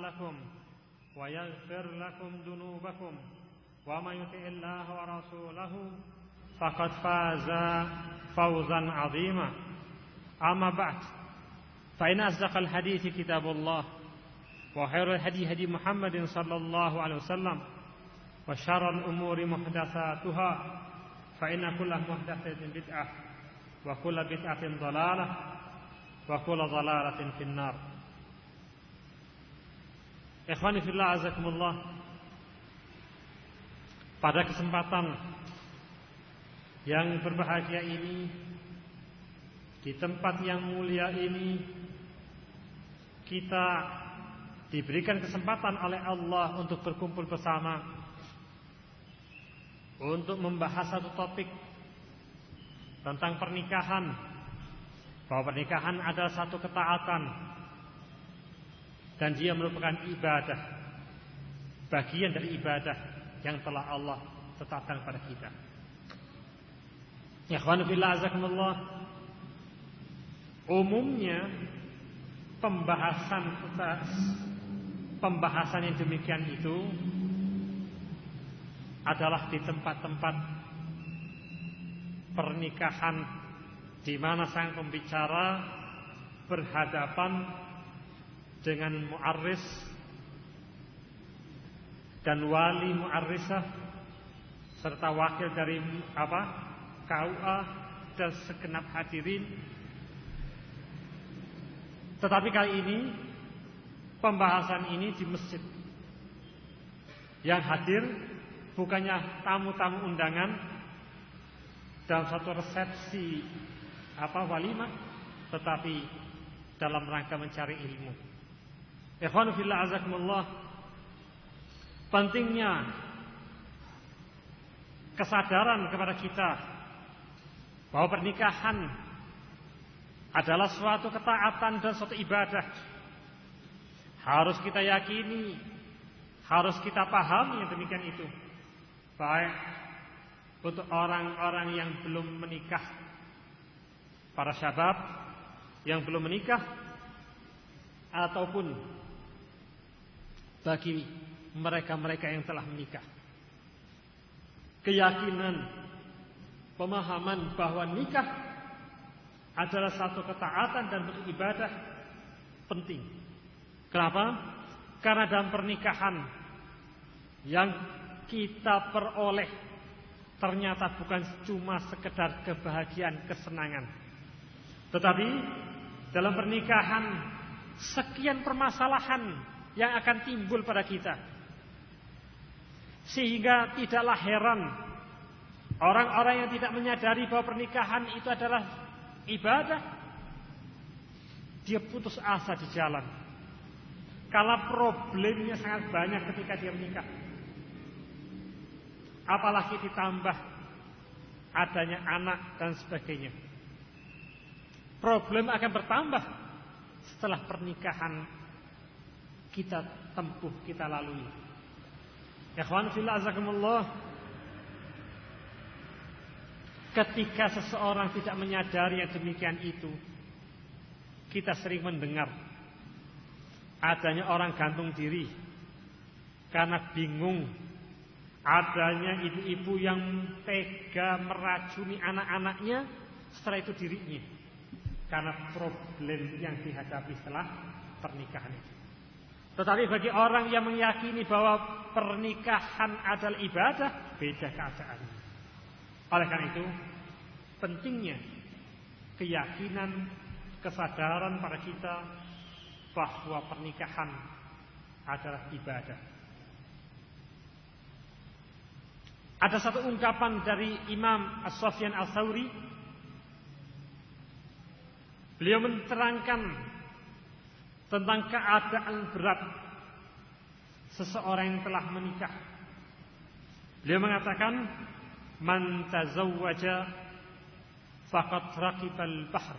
لكم ويغفر لكم ذنوبكم ومن يطع الله ورسوله فقد فاز فوزا عظيما. أما بعد فإن أصدق الحديث كتاب الله وخير الهدي هدي محمد صلى الله عليه وسلم وشر الأمور محدثاتها فإن كل محدثة بدعة وكل بدعة ضلالة وكل ضلالة في النار. Ikhwani fillah azakumullah. Pada kesempatan yang berbahagia ini, di tempat yang mulia ini, kita diberikan kesempatan oleh Allah untuk berkumpul bersama untuk membahas satu topik tentang pernikahan, bahwa pernikahan adalah satu ketaatan dan dia merupakan ibadah, bagian dari ibadah yang telah Allah tetapkan pada kita. Ya ikhwan fillah azakumullah. Umumnya pembahasan yang demikian itu adalah di tempat-tempat pernikahan di mana sang pembicara berhadapan dengan mu'arris dan wali mu'arrisah serta wakil dari KUA dan segenap hadirin. Tetapi kali ini pembahasan ini di masjid. Yang hadir bukannya tamu-tamu undangan dalam satu resepsi walimah, tetapi dalam rangka mencari ilmu. Ikhwanu fillah azakumullah. Pentingnya kesadaran kepada kita bahwa pernikahan adalah suatu ketaatan dan suatu ibadah. Harus kita yakini, harus kita pahami yang demikian itu. Baik untuk orang-orang yang belum menikah, para syabab yang belum menikah, ataupun bagi mereka-mereka yang telah menikah. Keyakinan, pemahaman bahwa nikah adalah satu ketaatan dan bentuk ibadah penting. Kenapa? Karena dalam pernikahan yang kita peroleh ternyata bukan cuma sekedar kebahagiaan, kesenangan, tetapi dalam pernikahan sekian permasalahan yang akan timbul pada kita, sehingga tidaklah heran orang-orang yang tidak menyadari bahwa pernikahan itu adalah ibadah, dia putus asa di jalan karena problemnya sangat banyak ketika dia menikah. Apalagi ditambah adanya anak dan sebagainya. Problem akan bertambah setelah pernikahan kita tempuh, kita lalui. Ikhwan fillah azakumullah. Ketika seseorang tidak menyadari yang demikian itu, kita sering mendengar adanya orang gantung diri karena bingung, adanya ibu-ibu yang tega meracuni anak-anaknya, setelah itu dirinya, karena problem yang dihadapi setelah pernikahan itu. Tetapi bagi orang yang meyakini bahwa pernikahan adalah ibadah, beda keadaannya. Oleh karena itu, pentingnya keyakinan, kesadaran pada kita bahwa pernikahan adalah ibadah. Ada satu ungkapan dari Imam As-Sufyan Al-Thawri. Beliau menerangkan tentang keadaan berat seseorang yang telah menikah. Beliau mengatakan, man tazawwaja faqad raqibal bahr.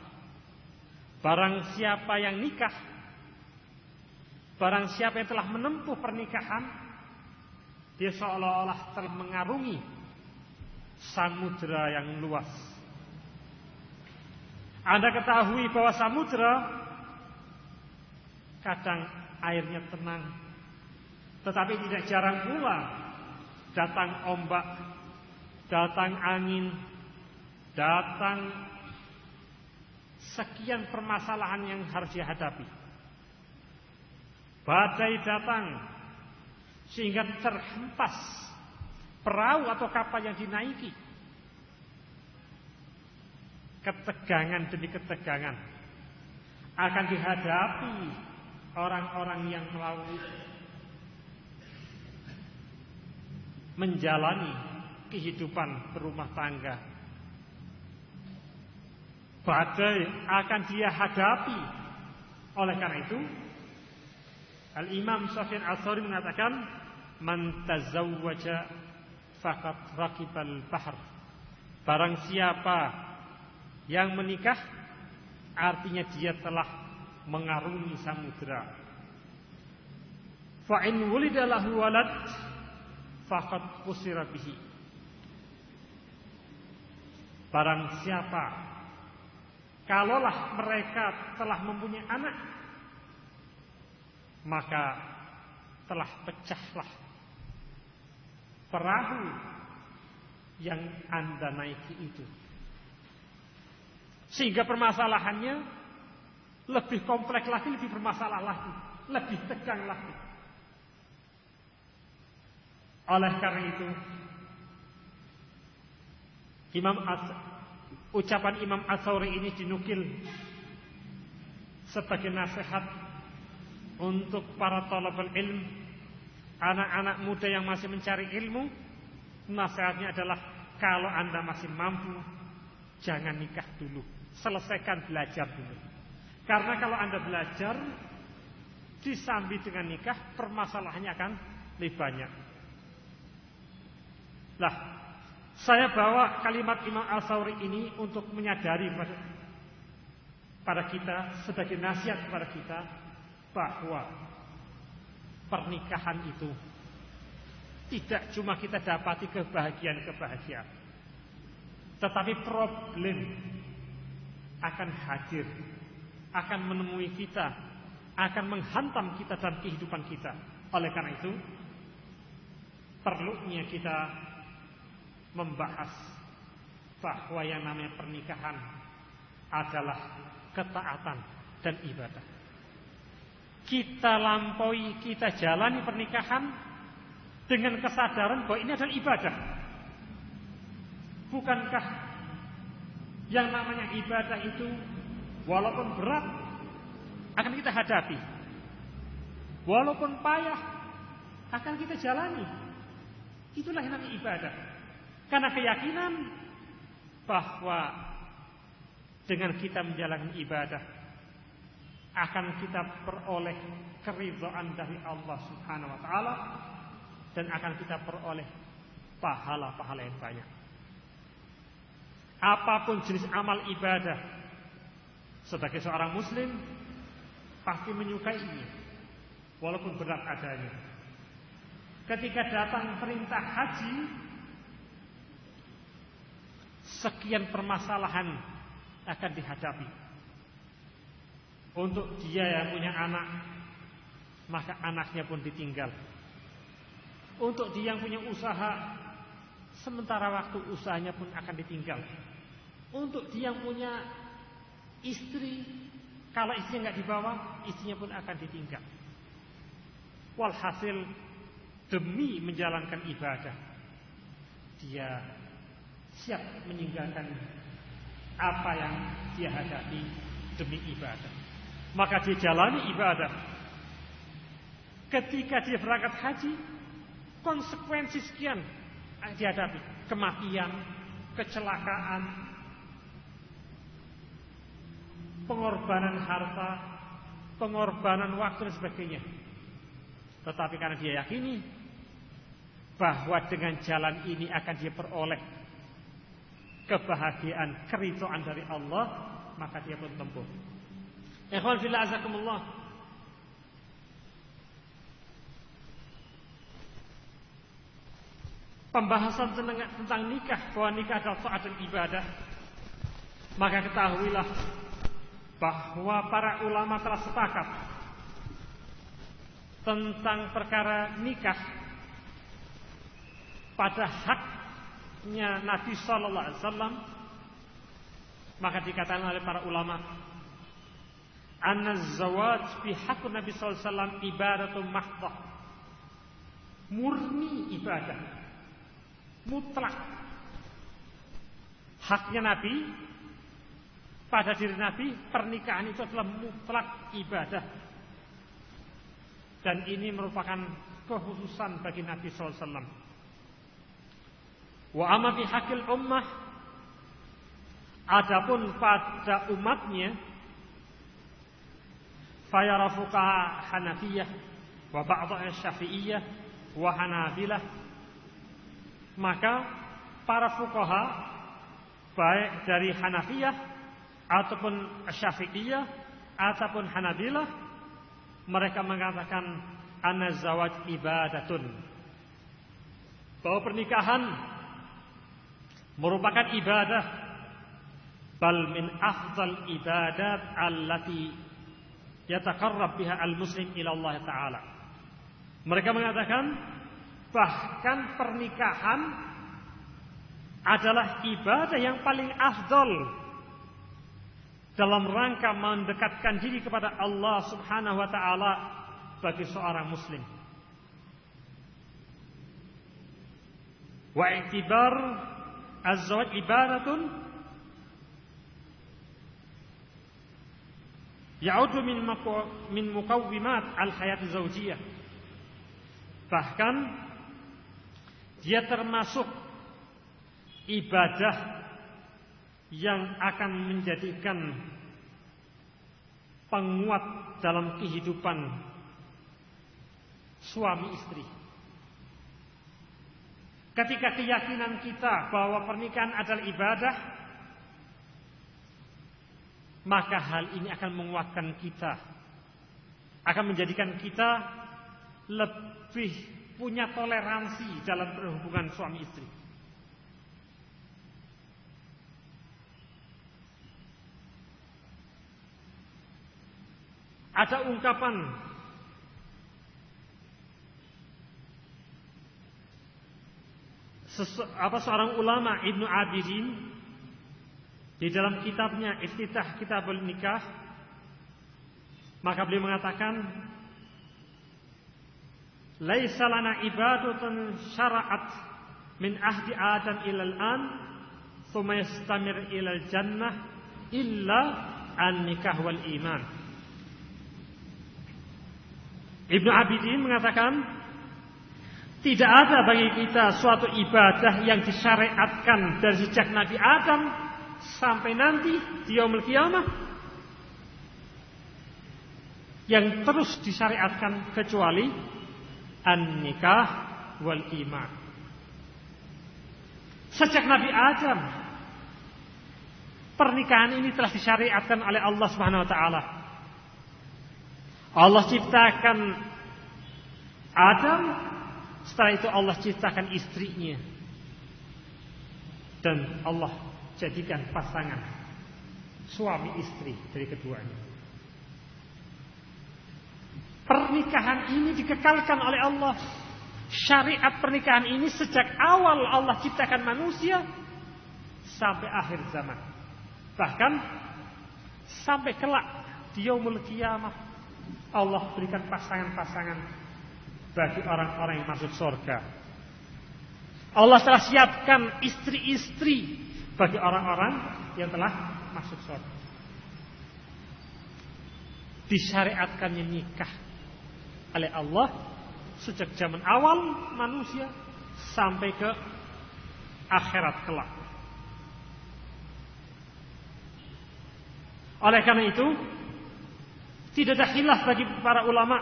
Barang siapa yang nikah, barang siapa yang telah menempuh pernikahan, dia seolah-olah telah mengarungi samudra yang luas. Anda ketahui bahwa samudra kadang airnya tenang. Tetapi tidak jarang pula datang ombak, datang angin, datang sekian permasalahan yang harus dihadapi. Badai datang sehingga terhempas perahu atau kapal yang dinaiki. Ketegangan demi ketegangan akan dihadapi orang-orang yang menjalani kehidupan berumah tangga. Badai akan dia hadapi. Oleh karena itu, Al-Imam Sufyan Ats-Tsauri mengatakan, "Man tazawwaja faqad raqibal bahr." Barang siapa yang menikah, artinya dia telah mengarungi samudra. Fa in wulida lahu walad faqad qusira bihi. Barang siapa, kalaulah mereka telah mempunyai anak, maka telah pecahlah perahu yang Anda naiki itu. Sehingga permasalahannya lebih kompleks lagi, lebih bermasalah lagi, lebih tegang lagi. Oleh karena itu, ucapan Imam Ats-Tsauri ini dinukil sebagai nasihat untuk para thalabul ilm, anak-anak muda yang masih mencari ilmu. Nasihatnya adalah, kalau Anda masih mampu, jangan nikah dulu, selesaikan belajar dulu. Karena kalau Anda belajar disambi dengan nikah, permasalahannya akan lebih banyak. Lah, saya bawa kalimat Imam Ats-Tsauri ini untuk menyadari pada kita, sebagai nasihat kepada kita, bahwa pernikahan itu tidak cuma kita dapati kebahagiaan-kebahagiaan, tetapi problem akan hadir, akan menemui kita, akan menghantam kita dalam kehidupan kita. Oleh karena itu, perlunya kita membahas bahwa yang namanya pernikahan adalah ketaatan dan ibadah. Kita lampaui, kita jalani pernikahan dengan kesadaran bahwa ini adalah ibadah. Bukankah yang namanya ibadah itu walaupun berat akan kita hadapi, walaupun payah akan kita jalani. Itulah yang namanya ibadah. Karena keyakinan bahwa dengan kita menjalankan ibadah akan kita peroleh keridhaan dari Allah Subhanahu wa taala, dan akan kita peroleh pahala-pahala yang banyak. Apapun jenis amal ibadah, sebagai seorang muslim pasti menyukainya, walaupun berat adanya. Ketika datang perintah haji, sekian permasalahan akan dihadapi. Untuk dia yang punya anak, maka anaknya pun ditinggal. Untuk dia yang punya usaha, sementara waktu usahanya pun akan ditinggal. Untuk dia yang punya istri, kalau istrinya nggak dibawa, istrinya pun akan ditinggal. Walhasil, demi menjalankan ibadah, dia siap meninggalkan apa yang dia hadapi demi ibadah. Maka dia jalani ibadah. Ketika dia berangkat haji, konsekuensi sekian dihadapi: kematian, kecelakaan, pengorbanan harta, pengorbanan waktu dan sebagainya. Tetapi karena dia yakini bahwa dengan jalan ini akan dia peroleh kebahagiaan, keridhaan dari Allah, maka dia pun tempuh. Ikhwan fillah azakumullah. Pembahasan tentang nikah, bahwa nikah adalah taat dan ibadah, maka ketahuilah bahwa para ulama telah sepakat tentang perkara nikah pada haknya Nabi sallallahu alaihi wasallam, maka dikatakan oleh para ulama, an-zawaj fi haqqi Nabi sallallahu alaihi wasallam ibadatun mahdhah. Murni ibadah, mutlak. Haknya Nabi pada diri Nabi, pernikahan itu adalah mutlak ibadah. Dan ini merupakan kekhususan bagi Nabi sallallahu alaihi wasallam. Wa amma fi haqqil ummah, adapun pada umatnya, fayara fuqaha Hanafiyah wa ba'dha Syafi'iyah wa Hanabilah, maka para fuqaha baik dari Hanafiyah ataupun Syafi'iyah ataupun Hanabilah, mereka mengatakan anna zawaj ibadatun, bahwa pernikahan merupakan ibadah, bal min afdal ibadat allati yataqarrab biha al-muslim ila Allah taala. Mereka mengatakan bahkan pernikahan adalah ibadah yang paling afdal dalam rangka mendekatkan diri kepada Allah Subhanahu wa taala bagi seorang muslim. Wa i'tibar az-zawaj ibadatun ya'udu min muqawwimat al-hayat az-zawjiyah. Bahkan dia termasuk ibadah yang akan menjadikan penguat dalam kehidupan suami istri. Ketika keyakinan kita bahwa pernikahan adalah ibadah, maka hal ini akan menguatkan kita, akan menjadikan kita lebih punya toleransi dalam berhubungan suami istri. Ada ungkapan seorang ulama, Ibnu Abidin, di dalam kitabnya Iftitah Kitabul Nikah, maka beliau mengatakan, laisa lana ibadatun syara'at min ahdi Adam ilal an thumma yastamir ilal jannah illa an-nikah wal iman. Ibnu Abidin mengatakan, tidak ada bagi kita suatu ibadah yang disyariatkan dari sejak Nabi Adam sampai nanti di yaumul qiyamah yang terus disyariatkan kecuali an-nikah wal iman. Sejak Nabi Adam, pernikahan ini telah disyariatkan oleh Allah Subhanahu wa taala. Allah ciptakan Adam, setelah itu Allah ciptakan istrinya, dan Allah jadikan pasangan suami istri dari keduanya. Pernikahan ini dikekalkan oleh Allah. Syariat pernikahan ini sejak awal Allah ciptakan manusia sampai akhir zaman. Bahkan sampai kelak di yaumul qiyamah Allah berikan pasangan-pasangan bagi orang-orang yang masuk surga. Allah telah siapkan istri-istri bagi orang-orang yang telah masuk surga. Disyariatkannya nikah oleh Allah sejak zaman awal manusia sampai ke akhirat kelak. Oleh karena itu, tidak ada khilaf bagi para ulama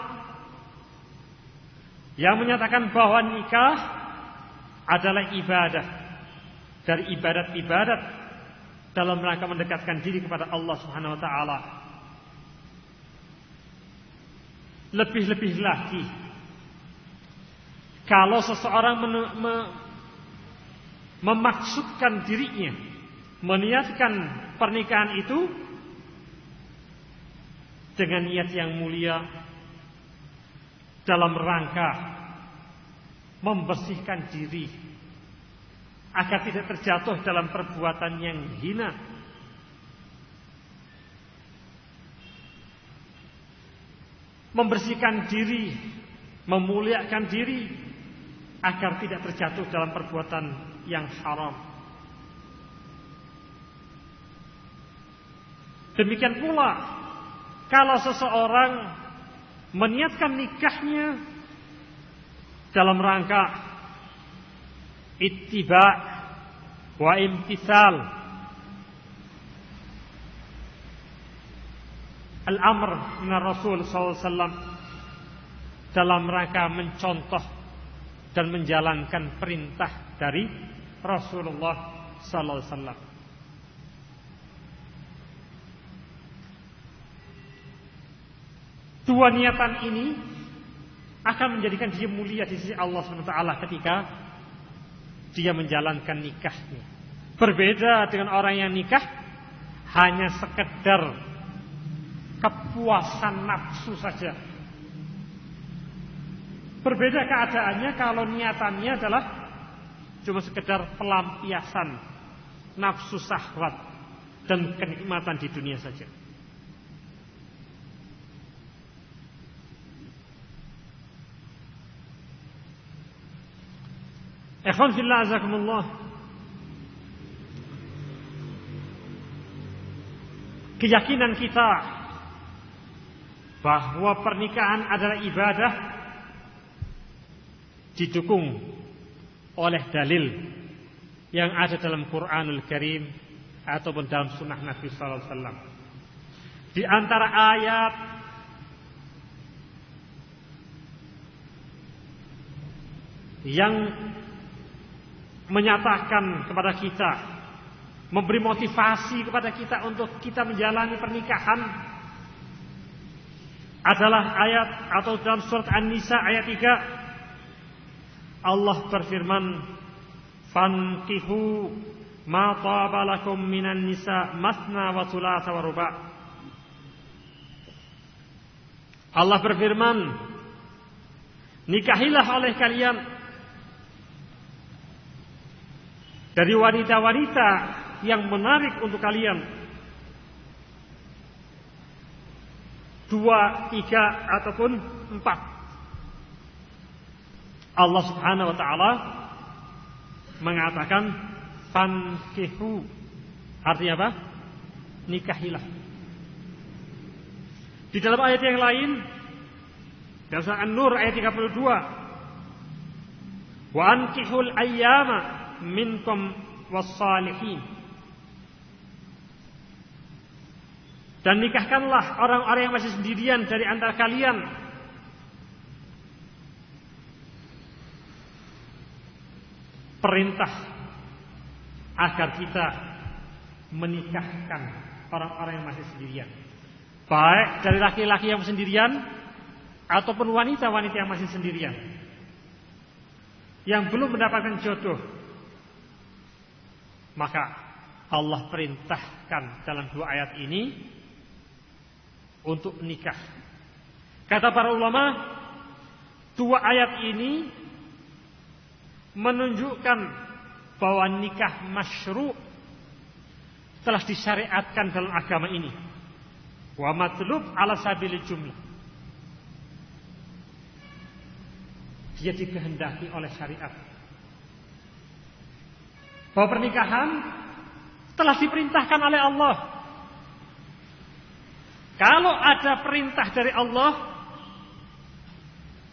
yang menyatakan bahwa nikah adalah ibadah dari ibadat-ibadat dalam rangka mendekatkan diri kepada Allah Subhanahu wa taala. Lebih-lebih lagi kalau seseorang memaksudkan dirinya, meniatkan pernikahan itu dengan niat yang mulia, dalam rangka membersihkan diri agar tidak terjatuh dalam perbuatan yang hina. Membersihkan diri, memuliakan diri agar tidak terjatuh dalam perbuatan yang haram. Demikian pula kalau seseorang meniatkan nikahnya dalam rangka ittiba wa imtithal al-amr min Rasul sallallahu alaihi wasallam, dalam rangka mencontoh dan menjalankan perintah dari Rasulullah sallallahu alaihi wasallam. Dua niatan ini akan menjadikan dia mulia di sisi Allah SWT ketika dia menjalankan nikahnya. Berbeda dengan orang yang nikah hanya sekedar kepuasan nafsu saja. Berbeda keadaannya kalau niatannya adalah cuma sekedar pelampiasan nafsu syahwat dan kenikmatan di dunia saja. Ikhwan fillah azakumullah, keyakinan kita bahwa pernikahan adalah ibadah didukung oleh dalil yang ada dalam Quranul Karim ataupun dalam sunnah Nabi sallallahu alaihi wasallam. Di antara ayat yang menyatakan kepada kita, memberi motivasi kepada kita untuk kita menjalani pernikahan adalah ayat atau dalam surat An-Nisa ayat 3 Allah berfirman, fankihu ma taba lakum minan nisa masna wa thulatha wa ruba'. Allah berfirman, nikahilah oleh kalian dari wanita-wanita yang menarik untuk kalian 2, 3 ataupun 4. Allah Subhanahu wa taala mengatakan fankihu, artinya apa? Nikahilah. Di dalam ayat yang lain, dalam surah An-Nur ayat 32, wa ankihul ayyama minkum wassalihin, dan nikahkanlah orang-orang yang masih sendirian dari antara kalian. Perintah agar kita menikahkan orang-orang yang masih sendirian, baik dari laki-laki yang sendirian ataupun wanita-wanita yang masih sendirian, yang belum mendapatkan jodoh. Maka Allah perintahkan dalam 2 ayat ini untuk nikah. Kata para ulama, 2 ayat ini menunjukkan bahwa nikah masyru' telah disyariatkan dalam agama ini. Wa matlub ala sabilil jumlah, dia dikehendaki oleh syariat. Bahwa pernikahan telah diperintahkan oleh Allah. Kalau ada perintah dari Allah,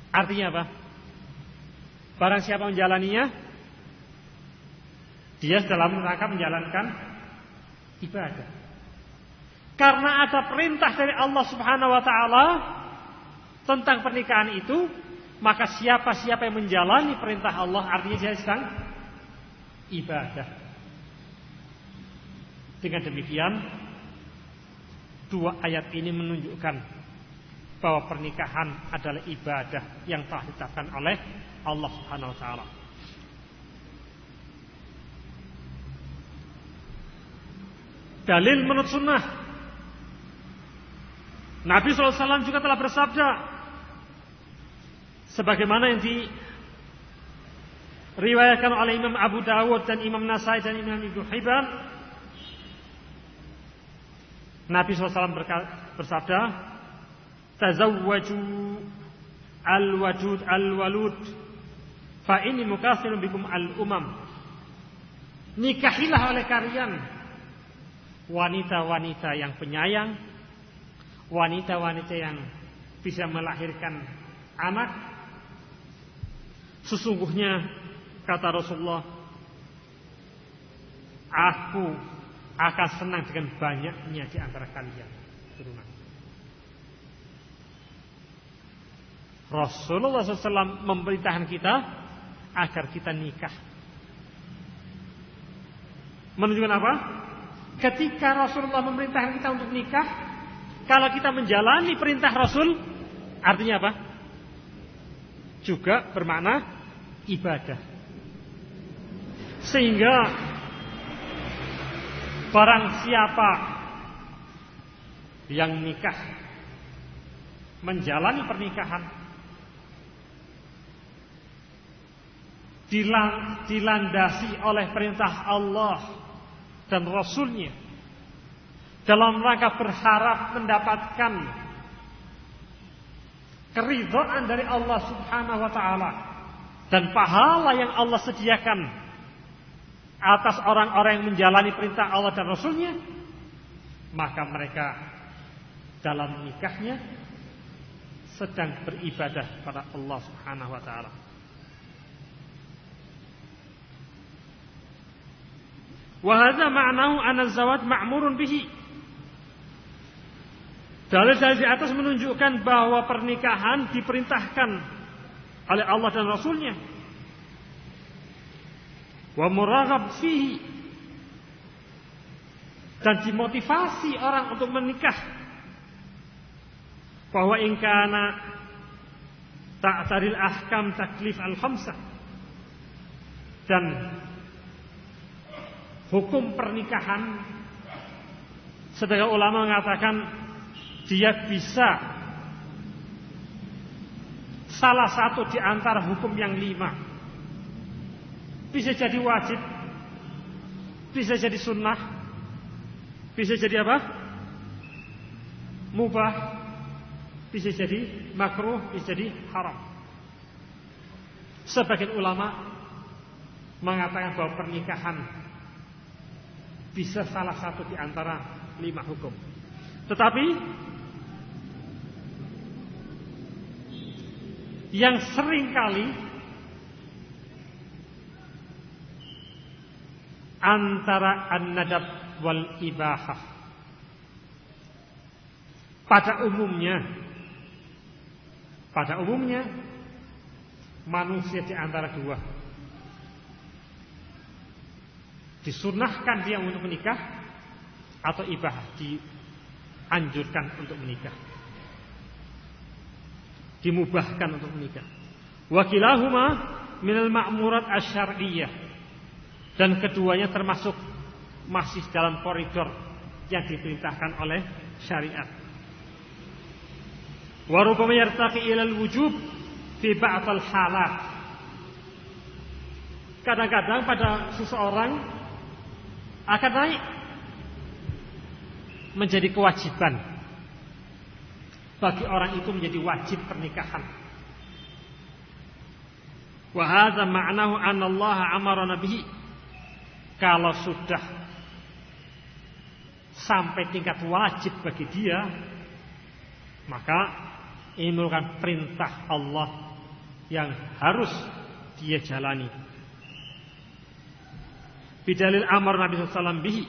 artinya apa? Barang siapa menjalaninya, dia dalam rangka menjalankan ibadah. Karena ada perintah dari Allah Subhanahu wa taala tentang pernikahan itu, maka siapa-siapa yang menjalani perintah Allah artinya dia sedang ibadah. Dengan demikian, 2 ayat ini menunjukkan bahwa pernikahan adalah ibadah yang telah ditetapkan oleh Allah Subhanahu wa taala. Dalil menurut sunnah, Nabi SAW juga telah bersabda, Sebagaimana yang diriwayatkan oleh Imam Abu Dawud dan Imam Nasai dan Imam Ibnu Hibban, Nabi SAW bersabda, "Tazawwaju al-wadud al-walud, fa inni mukatsirun bikum al-umam." Nikahilah oleh kalian wanita-wanita yang penyayang, wanita-wanita yang bisa melahirkan anak. Sesungguhnya, kata Rasulullah, aku akan senang dengan banyaknya di antara kalian turunan. Rasulullah SAW memerintahkan kita agar kita nikah. Menunjukkan apa? Ketika Rasulullah memerintahkan kita untuk nikah, kalau kita menjalani perintah Rasul, artinya apa? Juga bermakna ibadah. Sehingga barang siapa yang nikah, menjalani pernikahan, dilandasi oleh perintah Allah dan Rasulnya, dalam rangka berharap mendapatkan keridhaan dari Allah Subhanahu wa ta'ala dan pahala yang Allah sediakan atas orang-orang yang menjalani perintah Allah dan Rasulnya, maka mereka dalam nikahnya sedang beribadah pada Allah Subhanahu wa ta'ala. Wa hadza ma'nahu anna az-zawaj ma'murun bihi. Dalil-dalil di atas menunjukkan bahwa pernikahan diperintahkan oleh Allah dan Rasulnya. Wa muraghab fihi, dan dimotivasi orang untuk menikah. Bahwa in kana ta'taril ahkam taklif al-khamsah, dan hukum pernikahan, sebagian ulama mengatakan dia bisa salah satu di antara hukum yang 5. Bisa jadi wajib, bisa jadi sunnah, bisa jadi apa? Mubah, bisa jadi makruh, bisa jadi haram. Sebagian ulama mengatakan bahwa pernikahan bisa salah satu di antara 5 hukum. Tetapi yang sering kali antara an-nadab wal ibahah, pada umumnya manusia di antara dua, disunahkan dia untuk menikah atau ibahah, dianjurkan untuk menikah, dimubahkan untuk menikah. Wa kilahuma minal ma'murat asy-syar'iyyah, dan keduanya termasuk masih dalam koridor yang diperintahkan oleh syariat. Wa rubbama yartaqi ilal wujub fi ba'dal halat. Kadang-kadang pada seseorang akan naik menjadi kewajiban, bagi orang itu menjadi wajib pernikahan. Wa hadza ma'nahu anna Allah amarna bihi. Kalau sudah sampai tingkat wajib bagi dia, maka ini merupakan perintah Allah yang harus dia jalani. Bidalil amar Nabi SAW bihi,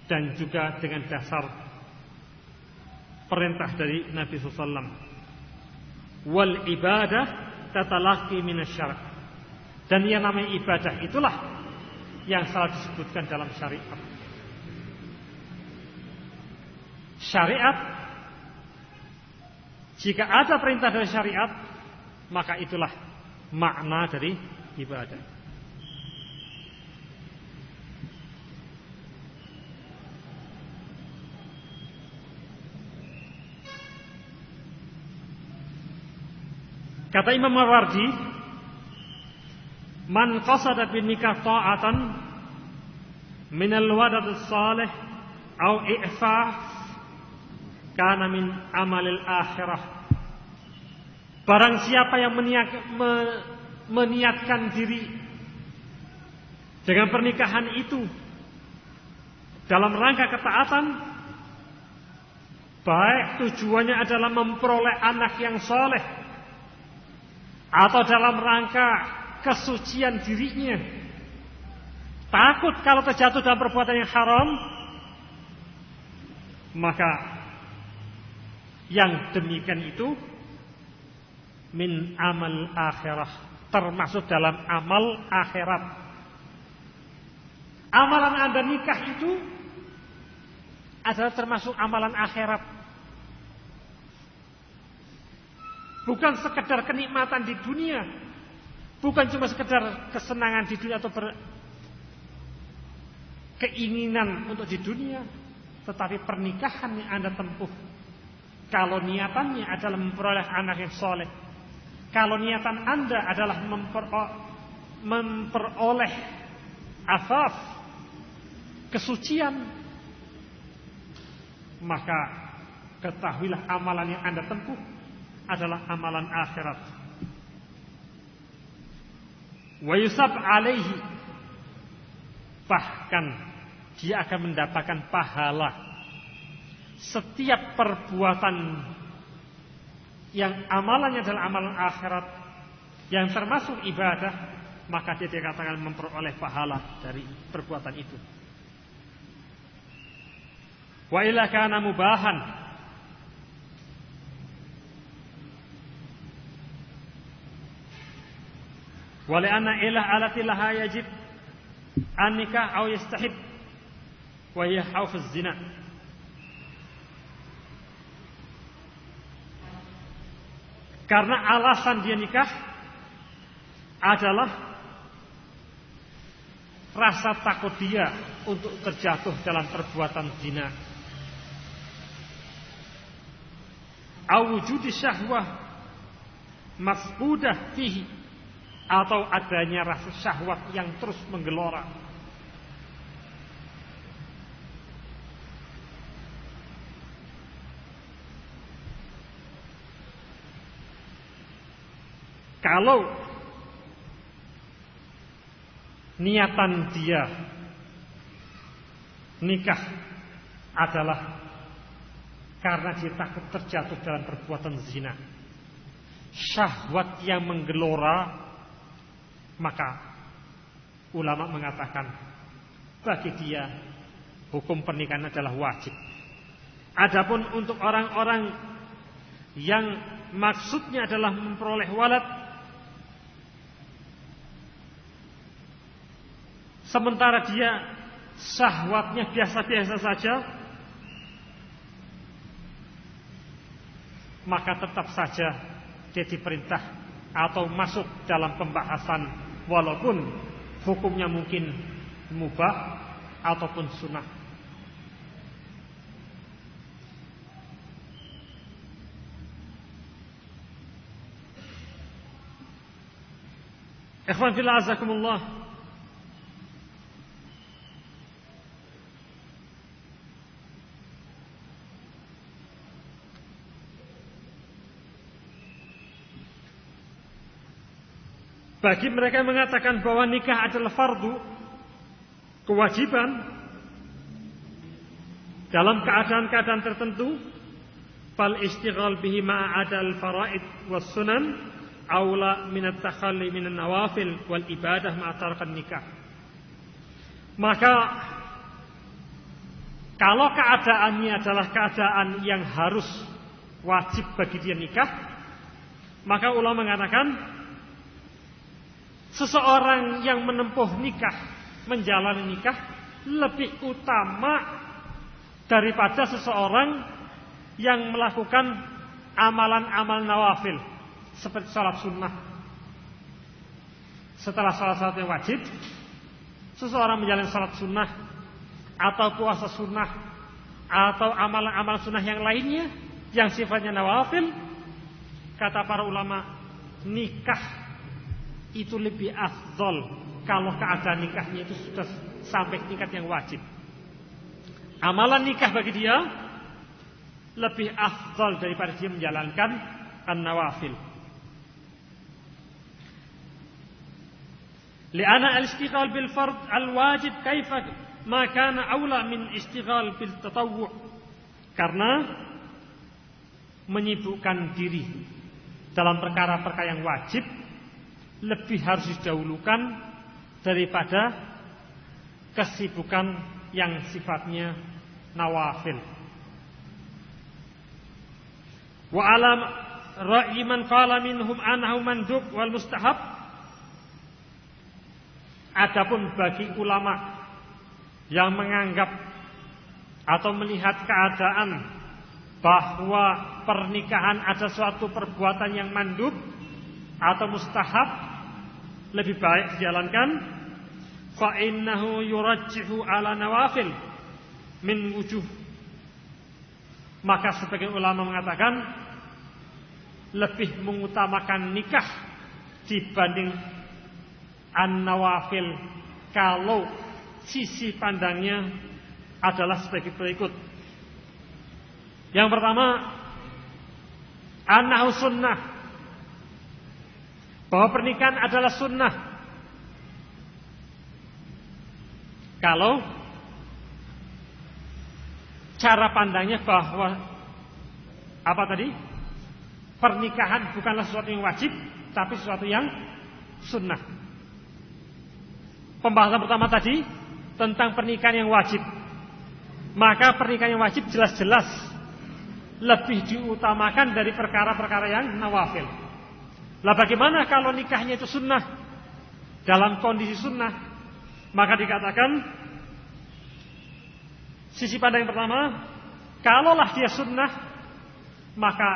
dan juga dengan dasar perintah dari Nabi SAW. Wal ibadah tatalaqi minasyara', dan yang namanya ibadah itulah yang selalu disebutkan dalam syariat. Syariat, jika ada perintah dari syariat, maka itulah makna dari ibadah. Kata Imam Mawardi, man qasada bin nikah ta'atan min al-walad as-salih au i'faf kana min amalil akhirah. Barang siapa yang meniatkan diri dengan pernikahan itu dalam rangka ketaatan, baik tujuannya adalah memperoleh anak yang soleh atau dalam rangka kesucian dirinya, takut kalau terjatuh dalam perbuatan yang haram, maka yang demikian itu min amal akhirah, termasuk dalam amal akhirat. Amalan Anda nikah itu adalah termasuk amalan akhirat. Bukan sekedar kenikmatan di dunia, bukan cuma sekedar kesenangan di dunia atau keinginan untuk di dunia, tetapi pernikahan yang Anda tempuh, kalau niatannya adalah memperoleh anak yang soleh, kalau niatan Anda adalah memperoleh afaf, kesucian, maka ketahuilah amalan yang Anda tempuh adalah amalan akhirat. Wa yusab alaihi, bahkan dia akan mendapatkan pahala setiap perbuatan yang amalannya adalah amalan akhirat, yang termasuk ibadah, maka dia dikatakan memperoleh pahala dari perbuatan itu. Wa illa kana mubahan, wa li anna ilah alati laha yajib an nikah aw yastahib wa hiya hauf az-zina. Karena alasan dia nikah adalah rasa takut dia untuk terjatuh dalam perbuatan zina, au wujudi syahwah masbudah fihi, atau adanya rasa syahwat yang terus menggelora. Kalau niatan dia nikah adalah karena dia takut terjatuh dalam perbuatan zina, syahwat yang menggelora, maka ulama mengatakan bagi dia hukum pernikahan adalah wajib. Adapun untuk orang-orang yang maksudnya adalah memperoleh walad, sementara dia syahwatnya biasa-biasa saja, maka tetap saja dia diperintah atau masuk dalam pembahasan, walaupun hukumnya mungkin mubah ataupun sunnah. Ikhwan fillah azakumullah, bagi mereka yang mengatakan bahwa nikah adalah fardu, kewajiban dalam keadaan-keadaan tertentu, fal istighal bihi ma'adal faraid was sunan aula min at-takhalli min an-nawafil wal ibadah ma'tarqan nikah. Maka kalau keadaannya adalah keadaan yang harus wajib bagi dia nikah, maka ulama mengatakan seseorang yang menempuh nikah, menjalani nikah, lebih utama daripada seseorang yang melakukan amalan-amalan nawafil seperti salat sunnah. Setelah salat yang wajib, seseorang menjalani salat sunnah atau puasa sunnah atau amalan-amalan sunnah yang lainnya yang sifatnya nawafil, kata para ulama, nikah itu lebih afdol kalau keadaan nikahnya itu sudah sampai tingkat yang wajib. Amalan nikah bagi dia lebih afdol daripada dia menjalankan an-nawafil. Li'anna al-ishtighal bil fard al-wajib kaifa ma kana aula min ishtighal bil tatawwu'. Karena menyibukkan diri dalam perkara-perkara yang wajib lebih harus didahulukan daripada kesibukan yang sifatnya nawafil. Wa alam ra'yi man qala minhum annahu mandub wal mustahab. Adapun bagi ulama yang menganggap atau melihat keadaan bahwa pernikahan ada suatu perbuatan yang mandub atau mustahab, lebih baik dijalankan, fa innahu yurajjihu ala nawafil min wujuh. Maka sebagian ulama mengatakan lebih mengutamakan nikah dibanding an-nawafil kalau sisi pandangnya adalah sebagai berikut. Yang pertama, annahu sunnah, bahwa pernikahan adalah sunnah. Kalau cara pandangnya bahwa apa tadi? Pernikahan bukanlah sesuatu yang wajib, tapi sesuatu yang sunnah. Pembahasan pertama tadi tentang pernikahan yang wajib. Maka pernikahan yang wajib jelas-jelas lebih diutamakan dari perkara-perkara yang nawafil. Lah bagaimana kalau nikahnya itu sunnah? Dalam kondisi sunnah, maka dikatakan sisi pandang yang pertama, kalaulah dia sunnah, maka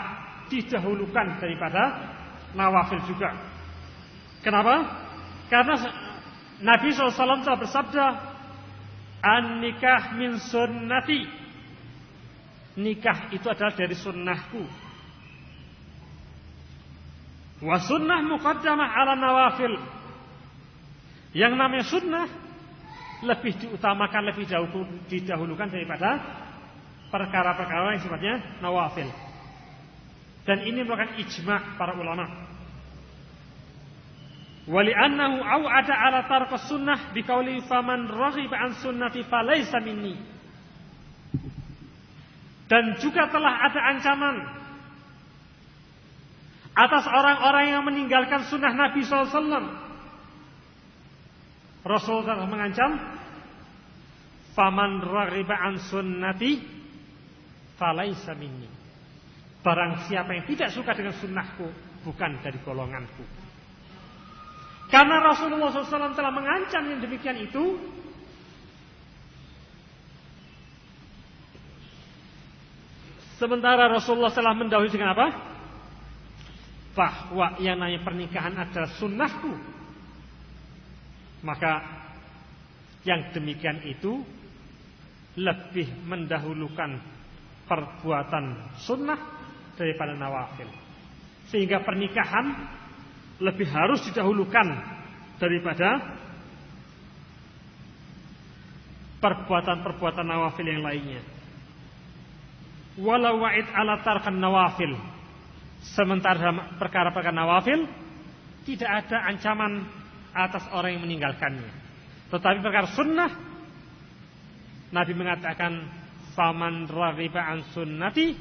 didahulukan daripada nawafil juga. Kenapa? Karena Nabi SAW telah bersabda, an-nikah min sunnati. Nikah itu adalah dari sunnahku. Wa sunnah muqaddamah ala nawafil. Yang namanya sunnah lebih diutamakan, lebih didahulukan daripada perkara-perkara yang sifatnya nawafil. Dan ini merupakan ijma' para ulama. Wali'annahu aw'ada ala tarqas sunnah biqauli faman raghiba an sunnati falaysa minni. Dan juga telah ada ancaman atas orang-orang yang meninggalkan sunnah Nabi SAW. Rasul telah mengancam, faman raghiba an sunnati falaysa minni. Barang siapa yang tidak suka dengan sunnahku, bukan dari golonganku. Karena Rasulullah SAW telah mengancam yang demikian itu, sementara Rasulullah telah mendahului dengan apa? Bahwa yang namanya pernikahan adalah sunnahku. Maka yang demikian itu lebih mendahulukan perbuatan sunnah daripada nawafil. Sehingga pernikahan lebih harus didahulukan daripada perbuatan-perbuatan nawafil yang lainnya. Walau wa'id ala tarkan nawafil. Sementara dalam perkara-perkara nawafil tidak ada ancaman atas orang yang meninggalkannya. Tetapi perkara sunnah, Nabi mengatakan, faman raghiba an sunnati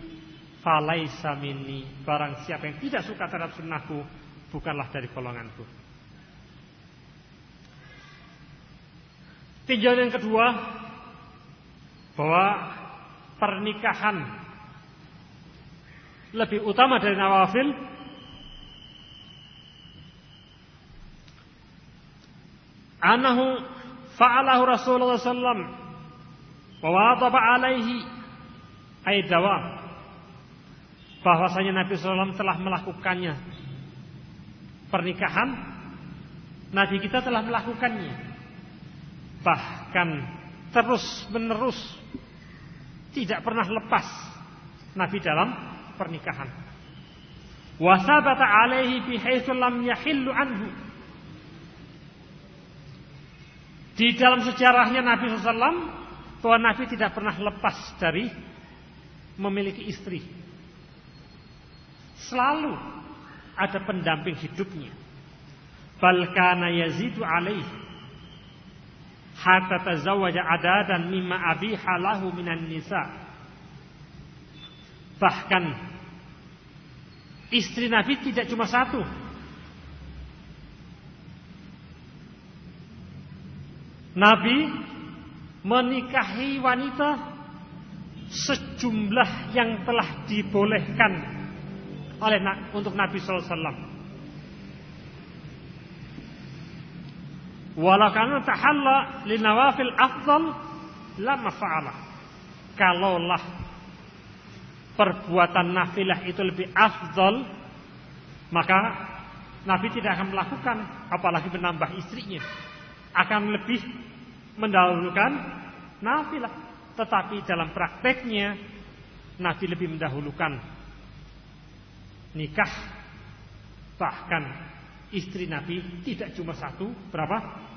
falaysa minni. Barang siapa yang tidak suka terhadap sunnahku, bukanlah dari golonganku. Tinjauan yang kedua, bahwa pernikahan lebih utama dari nawafil. Anahu fa'alahu Rasulullah sallam wa wadaba alaihi aidawa. Bahwasanya Nabi SAW telah melakukannya. Pernikahan Nabi kita telah melakukannya, bahkan terus menerus, tidak pernah lepas Nabi dalam pernikahan. wa sabata alaihi bihaitsu lam yahillu anhu. Di dalam sejarahnya Nabi SAW, bahwa Nabi tidak pernah lepas dari memiliki istri. Selalu ada pendamping hidupnya. Bal kana yazidu alaihi hatta tazawwaja adadan mimma abiha lahu minan nisa. Bahkan istri Nabi tidak cuma satu. Nabi menikahi wanita sejumlah yang telah dibolehkan oleh untuk Nabi SAW. Walau kana tahalla linawafil afdal lama fa'ala. Kalaulah perbuatan nafilah itu lebih afdal, maka Nabi tidak akan melakukan, apalagi menambah istrinya. Akan lebih mendahulukan nafilah. Tetapi dalam prakteknya Nabi lebih mendahulukan nikah. Bahkan istri Nabi tidak cuma satu, berapa?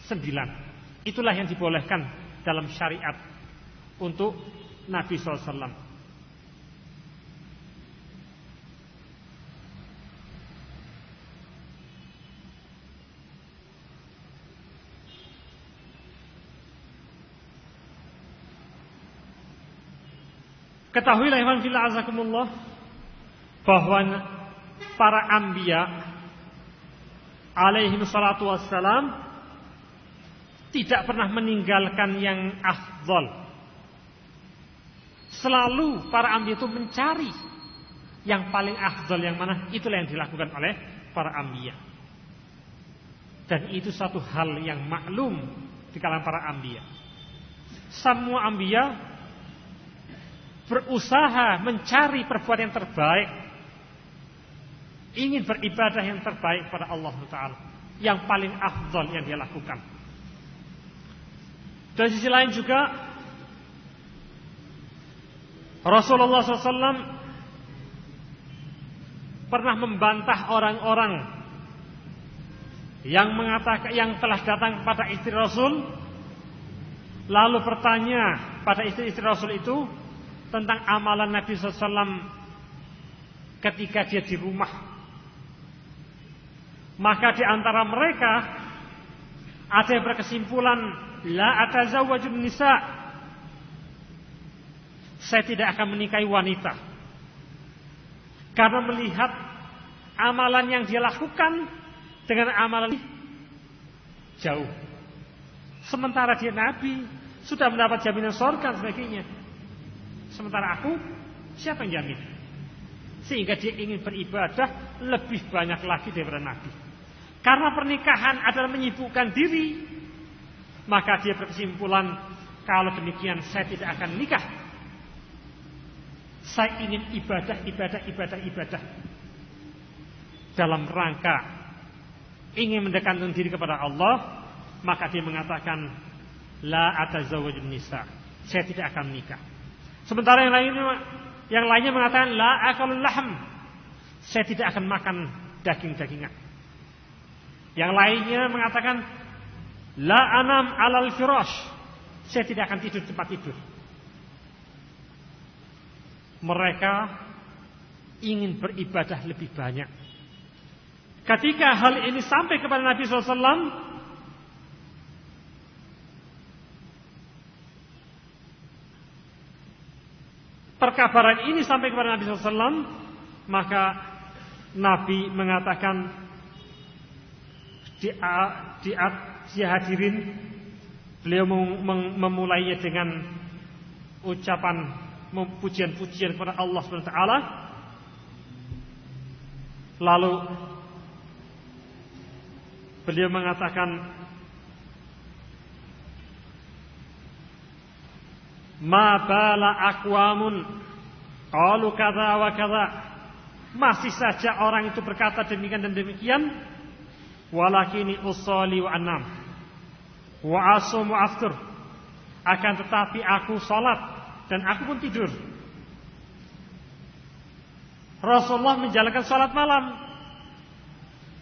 9. Itulah yang dibolehkan dalam syariat untuk Nabi SAW. Ketahuilah ikhwan fillah azakumullah, bahwa para anbiya alaihi salatu wassalam tidak pernah meninggalkan yang afdal. Selalu para anbiya itu mencari yang paling afdal yang mana, itulah yang dilakukan oleh para anbiya. Dan itu satu hal yang maklum di kalangan para anbiya. Semua anbiya berusaha mencari perbuatan yang terbaik, ingin beribadah yang terbaik pada Allah Ta'ala, yang paling afdal yang dia lakukan. Dari sisi lain juga Rasulullah SAW pernah membantah orang-orang yang mengatakan, yang telah datang kepada istri Rasul, lalu bertanya pada istri-istri Rasul itu tentang amalan Nabi SAW ketika dia di rumah. Maka di antara mereka ada yang berkesimpulan, la atazawwajun nisa, saya tidak akan menikahi wanita, karena melihat amalan yang dia lakukan dengan amalan jauh. Sementara dia Nabi, sudah mendapat jaminan surga dan sebagainya. Sementara aku, siapa yang jamin? Sehingga dia ingin beribadah lebih banyak lagi daripada Nabi. Karena pernikahan adalah menyibukkan diri, maka dia berkesimpulan, kalau demikian saya tidak akan nikah. Saya ingin ibadah dalam rangka ingin mendekatkan diri kepada Allah. Maka dia mengatakan, la atazawwajun nisa, saya tidak akan nikah. Sementara yang lainnya mengatakan, la akalul lahm, saya tidak akan makan daging-dagingan. Yang lainnya mengatakan, la anam alal firash, saya tidak akan tidur di tempat tidur. Mereka ingin beribadah lebih banyak. Ketika hal ini sampai kepada Nabi SAW, perkabaran ini sampai kepada Nabi SAW, maka Nabi mengatakan di hadirin, beliau memulainya dengan ucapan pujian-pujian kepada Allah SWT. Lalu beliau mengatakan, ma bala aqwamun qalu kadza wa kadza, masih saja orang itu berkata demikian dan demikian, walakini usolli wa anam wa asum wa aftur, akan tetapi aku salat dan aku pun tidur. Rasulullah menjalankan salat malam,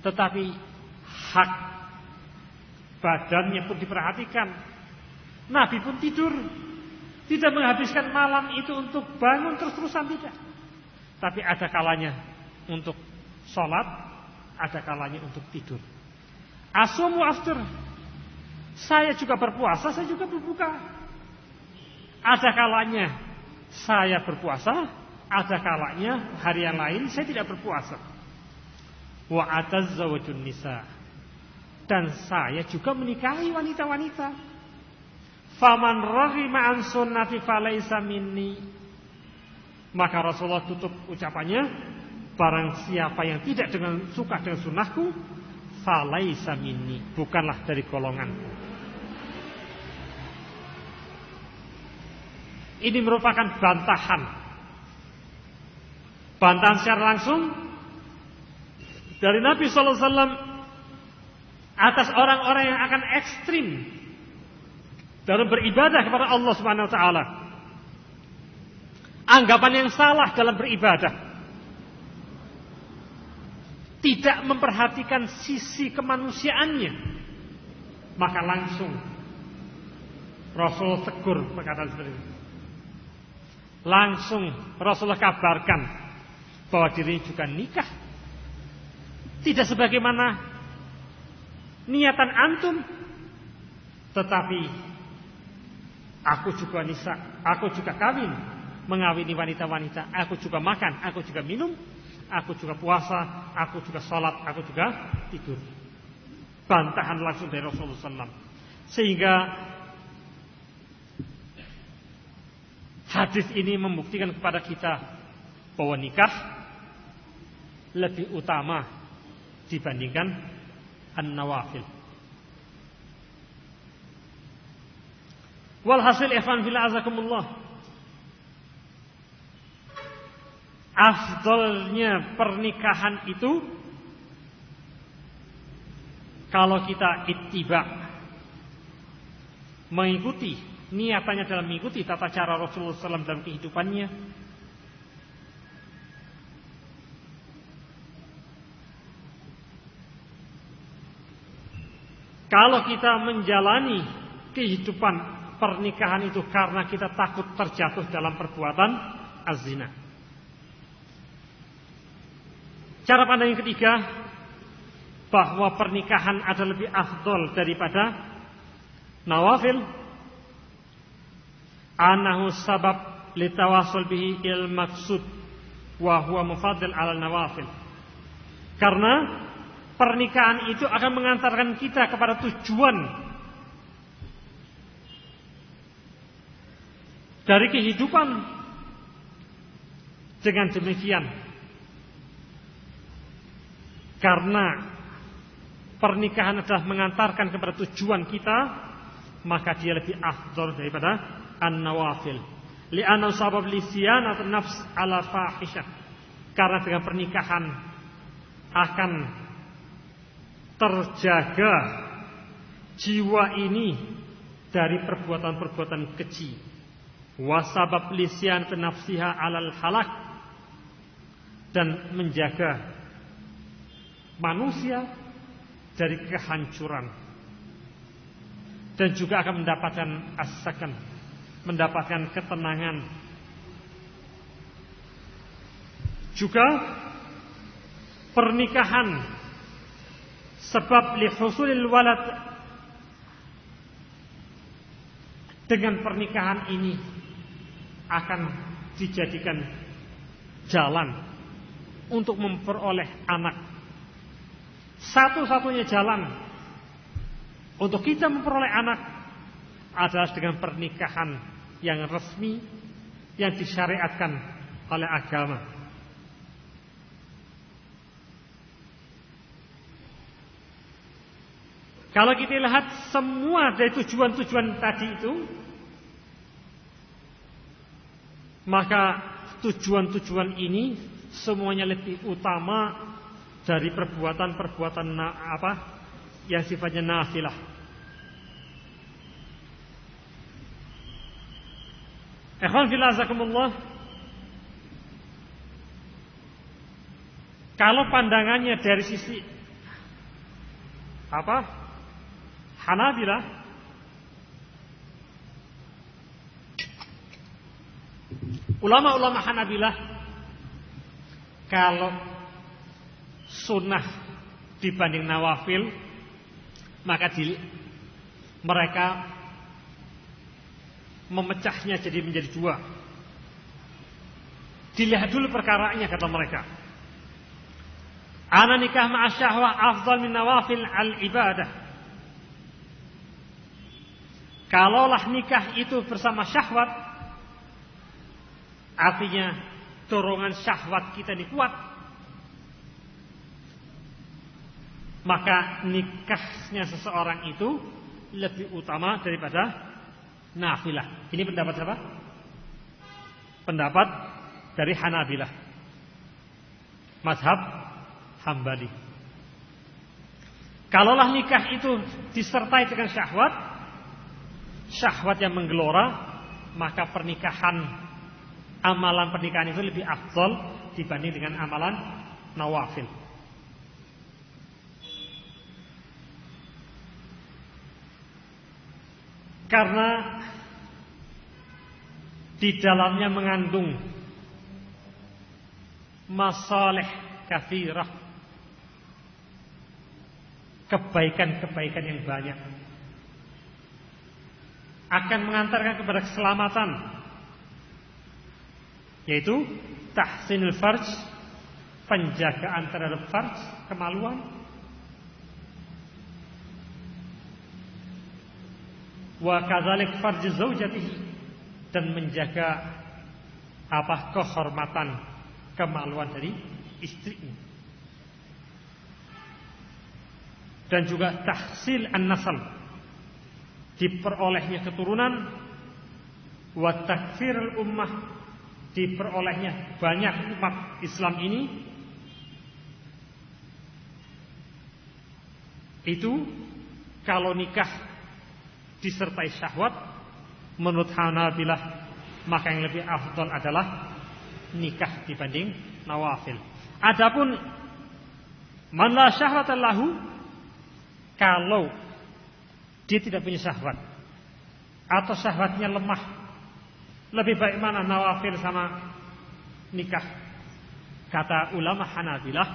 tetapi hak badannya pun diperhatikan. Nabi pun tidur, tidak menghabiskan malam itu untuk bangun terus-terusan, tidak. Tapi ada kalanya untuk salat, ada kalanya untuk tidur. Asumu after, saya juga berpuasa, saya juga berbuka. Ada kalanya saya berpuasa, ada kalanya hari yang lain saya tidak berpuasa. Wa atazawwajun nisa, dan saya juga menikahi wanita-wanita. Faman raghima an sunnati falaysa minni. Maka Rasulullah tutup ucapannya, barang siapa yang tidak suka dengan sunnahku, falaysa minni, bukanlah dari golonganku. Ini merupakan bantahan secara langsung dari Nabi sallallahu alaihi wasallam atas orang-orang yang akan ekstrim dalam beribadah kepada Allah Subhanahu wa taala. Anggapan yang salah dalam beribadah, tidak memperhatikan sisi kemanusiaannya, maka langsung Rasul tegur perkataan seperti itu. Langsung Rasulullah kabarkan bahwa dirinya juga nikah, tidak sebagaimana niatan antum, tetapi aku juga nisa, aku juga kawin, mengawini wanita-wanita, aku juga makan, aku juga minum, aku juga puasa, aku juga sholat, aku juga tidur. Bantahan langsung dari Rasulullah SAW. Sehingga hadis ini membuktikan kepada kita bahwa nikah lebih utama dibandingkan an-nawafil. Walhasil ikhwan fillah azakumullah, afdalnya pernikahan itu kalau kita ittiba, mengikuti, niatannya dalam mengikuti tata cara Rasulullah SAW dalam kehidupannya. Kalau kita menjalani kehidupan pernikahan itu karena kita takut terjatuh dalam perbuatan az-zina. Cara pandang yang ketiga, bahwa pernikahan ada lebih afdol daripada nawafil, anahu sabab litawasul bihi il maksud wa huwa mufaddal ala nawafil. Karena pernikahan itu akan mengantarkan kita kepada tujuan dari kehidupan. Dengan demikian, karena pernikahan adalah mengantarkan kepada tujuan kita, maka dia lebih afdal daripada an-nawafil. Li'anna sabab lisyanat nafs ala fahisyah. Karena dengan pernikahan akan terjaga jiwa ini dari perbuatan-perbuatan keji. Wasabab lisyanat nafsiha alal halak, dan menjaga manusia dari kehancuran, dan juga akan mendapatkan as-sakan, mendapatkan ketenangan. Juga pernikahan sebab lihusulil walad, dengan pernikahan ini akan dijadikan jalan untuk memperoleh anak. Satu-satunya jalan untuk kita memperoleh anak adalah dengan pernikahan yang resmi, yang disyariatkan oleh agama. Kalau kita lihat semua dari tujuan-tujuan tadi itu, maka tujuan-tujuan ini semuanya lebih utama dari perbuatan-perbuatan yang sifatnya nafilah. Ikhwan fillah azakumullah, Kalau pandangannya dari sisi Hanabilah, ulama-ulama Hanabilah, kalau sunnah dibanding nawafil, maka mereka memecahnya jadi menjadi dua. Dilihat dulu perkaranya, kata mereka. Ana nikah ma'asyahwah afdal min nawafil al-ibadah. Kalaulah nikah itu bersama syahwat, artinya dorongan syahwat kita ini kuat, maka nikahnya seseorang itu lebih utama daripada nafilah. Ini pendapat siapa? Pendapat dari Hanabilah, mazhab Hambali. Kalaulah nikah itu disertai dengan syahwat yang menggelora, maka amalan pernikahan itu lebih afdal dibanding dengan amalan nawafil. Karena di dalamnya mengandung masalih katsirah, kebaikan-kebaikan yang banyak, akan mengantarkan kepada keselamatan, yaitu tahsinul farj, penjagaan terhadap farj, kemaluan, wa kadzalik farj zaujatihi, dan menjaga kehormatan, kemaluan dari istrinya. Dan juga tahsil an-nasl, diperolehnya keturunan, wa takfirul ummah, diperolehnya banyak umat Islam ini. Itu kalau nikah disertai syahwat, menurut Hanabilah, maka yang lebih afdal adalah nikah dibanding nawafil. Adapun man la syahwata lahu, kalau dia tidak punya syahwat atau syahwatnya lemah, lebih baik mana nawafil sama nikah? Kata ulama Hanabilah,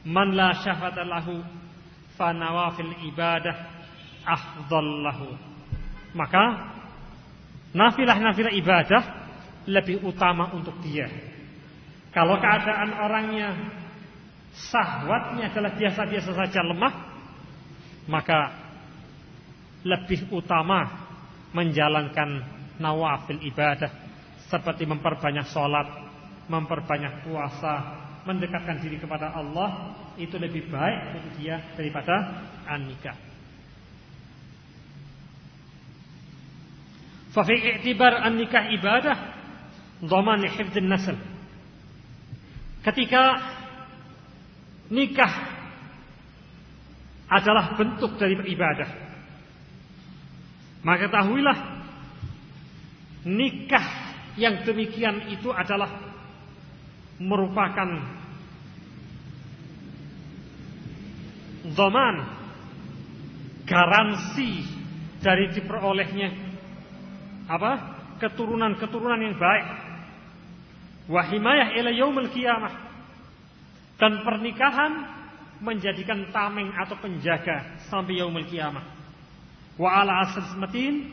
man la syahwata lahu fa nawafil ibadah afdal lahu. Maka nafilah ibadah lebih utama untuk dia. Kalau keadaan orangnya syahwatnya adalah biasa-biasa saja, lemah, maka lebih utama menjalankan nawafil ibadah, seperti memperbanyak sholat, memperbanyak puasa, mendekatkan diri kepada Allah. Itu lebih baik untuk dia daripada an-nikah. Fa fi i'tibar an-nikah ibadah dhaman hifdzun nasl. Ketika nikah adalah bentuk dari ibadah, maka ketahuilah nikah yang demikian itu adalah merupakan dhaman, garansi dari diperolehnya keturunan-keturunan yang baik, wa himayah ila yaumil qiyamah, dan pernikahan menjadikan tameng atau penjaga sampai yaumil qiyamah. Wa ala asas matin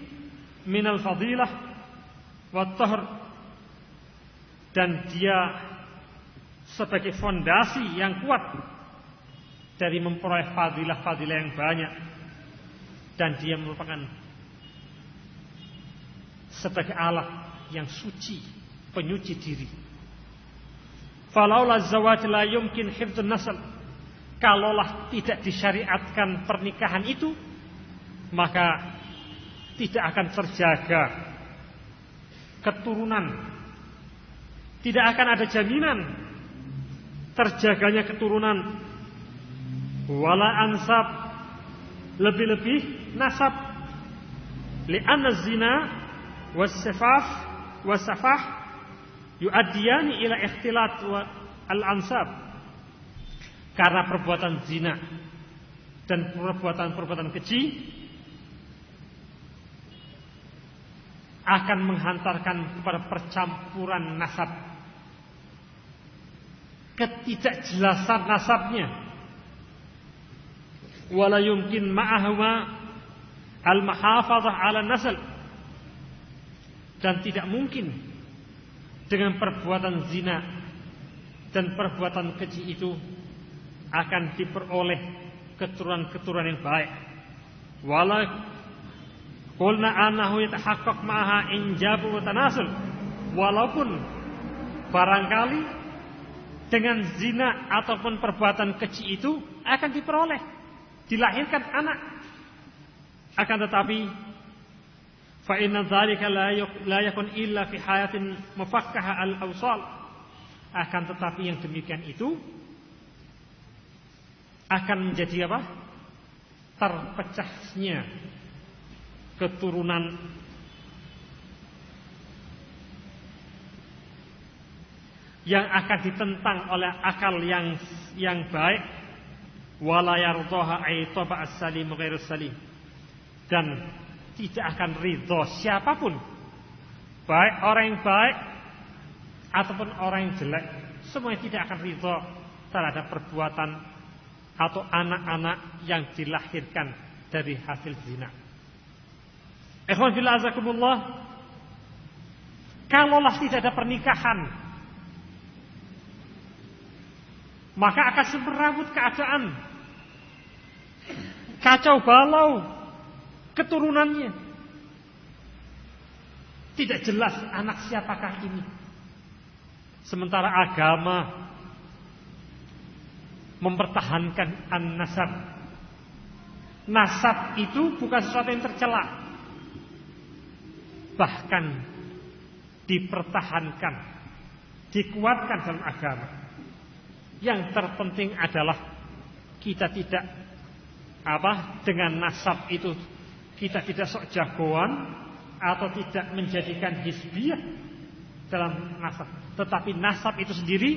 minal fadilah wa tahr, dan dia sebagai fondasi yang kuat dari memperoleh fadilah-fadilah yang banyak, dan dia merupakan sebagai alat yang suci, penyuci diri. Falaula zawaj la yumkin hifdzun nasl, kalaulah tidak disyariatkan pernikahan itu, maka tidak akan terjaga keturunan, tidak akan ada jaminan terjaganya keturunan. Wala ansab, lebih-lebih nasab. Li'anna zina wasafah yu'addiyani ila ikhtilat al-ansab, karena perbuatan zina dan perbuatan-perbuatan keji akan menghantarkan kepada percampuran nasab, ketidakjelasan nasabnya. Wala yumkin ma'ahuma al-mahafazah 'ala nasl, dan tidak mungkin dengan perbuatan zina dan perbuatan keji itu akan diperoleh keturunan-keturunan yang baik. Wala qulna annahu yatahaqqaq ma'aha injabu wa tanasul, walaupun barangkali dengan zina ataupun perbuatan keji itu akan diperoleh, dilahirkan anak. Akan tetapi fa inna dzalika la yakun illa fi hayatin mufakkaha al-awsal. Akan tetapi yang demikian itu akan menjadi apa? Terpecahnya keturunan yang akan ditentang oleh akal yang baik. Wala yardaha aitaba as-salim ghairus salim, dan tidak akan ridho siapapun, baik orang yang baik ataupun orang yang jelek, semuanya tidak akan ridho terhadap perbuatan atau anak-anak yang dilahirkan dari hasil zina. Ikhwan fillah azakumullah, kalaulah tidak ada pernikahan, maka akan semerawut keadaan, kacau balau keturunannya. Tidak jelas anak siapakah ini. Sementara agama mempertahankan an-nasab. Nasab itu bukan sesuatu yang tercela, bahkan dipertahankan, dikuatkan dalam agama. Yang terpenting adalah kita tidak dengan nasab itu kita tidak sok jagoan atau tidak menjadikan hizbiyah dalam nasab, tetapi nasab itu sendiri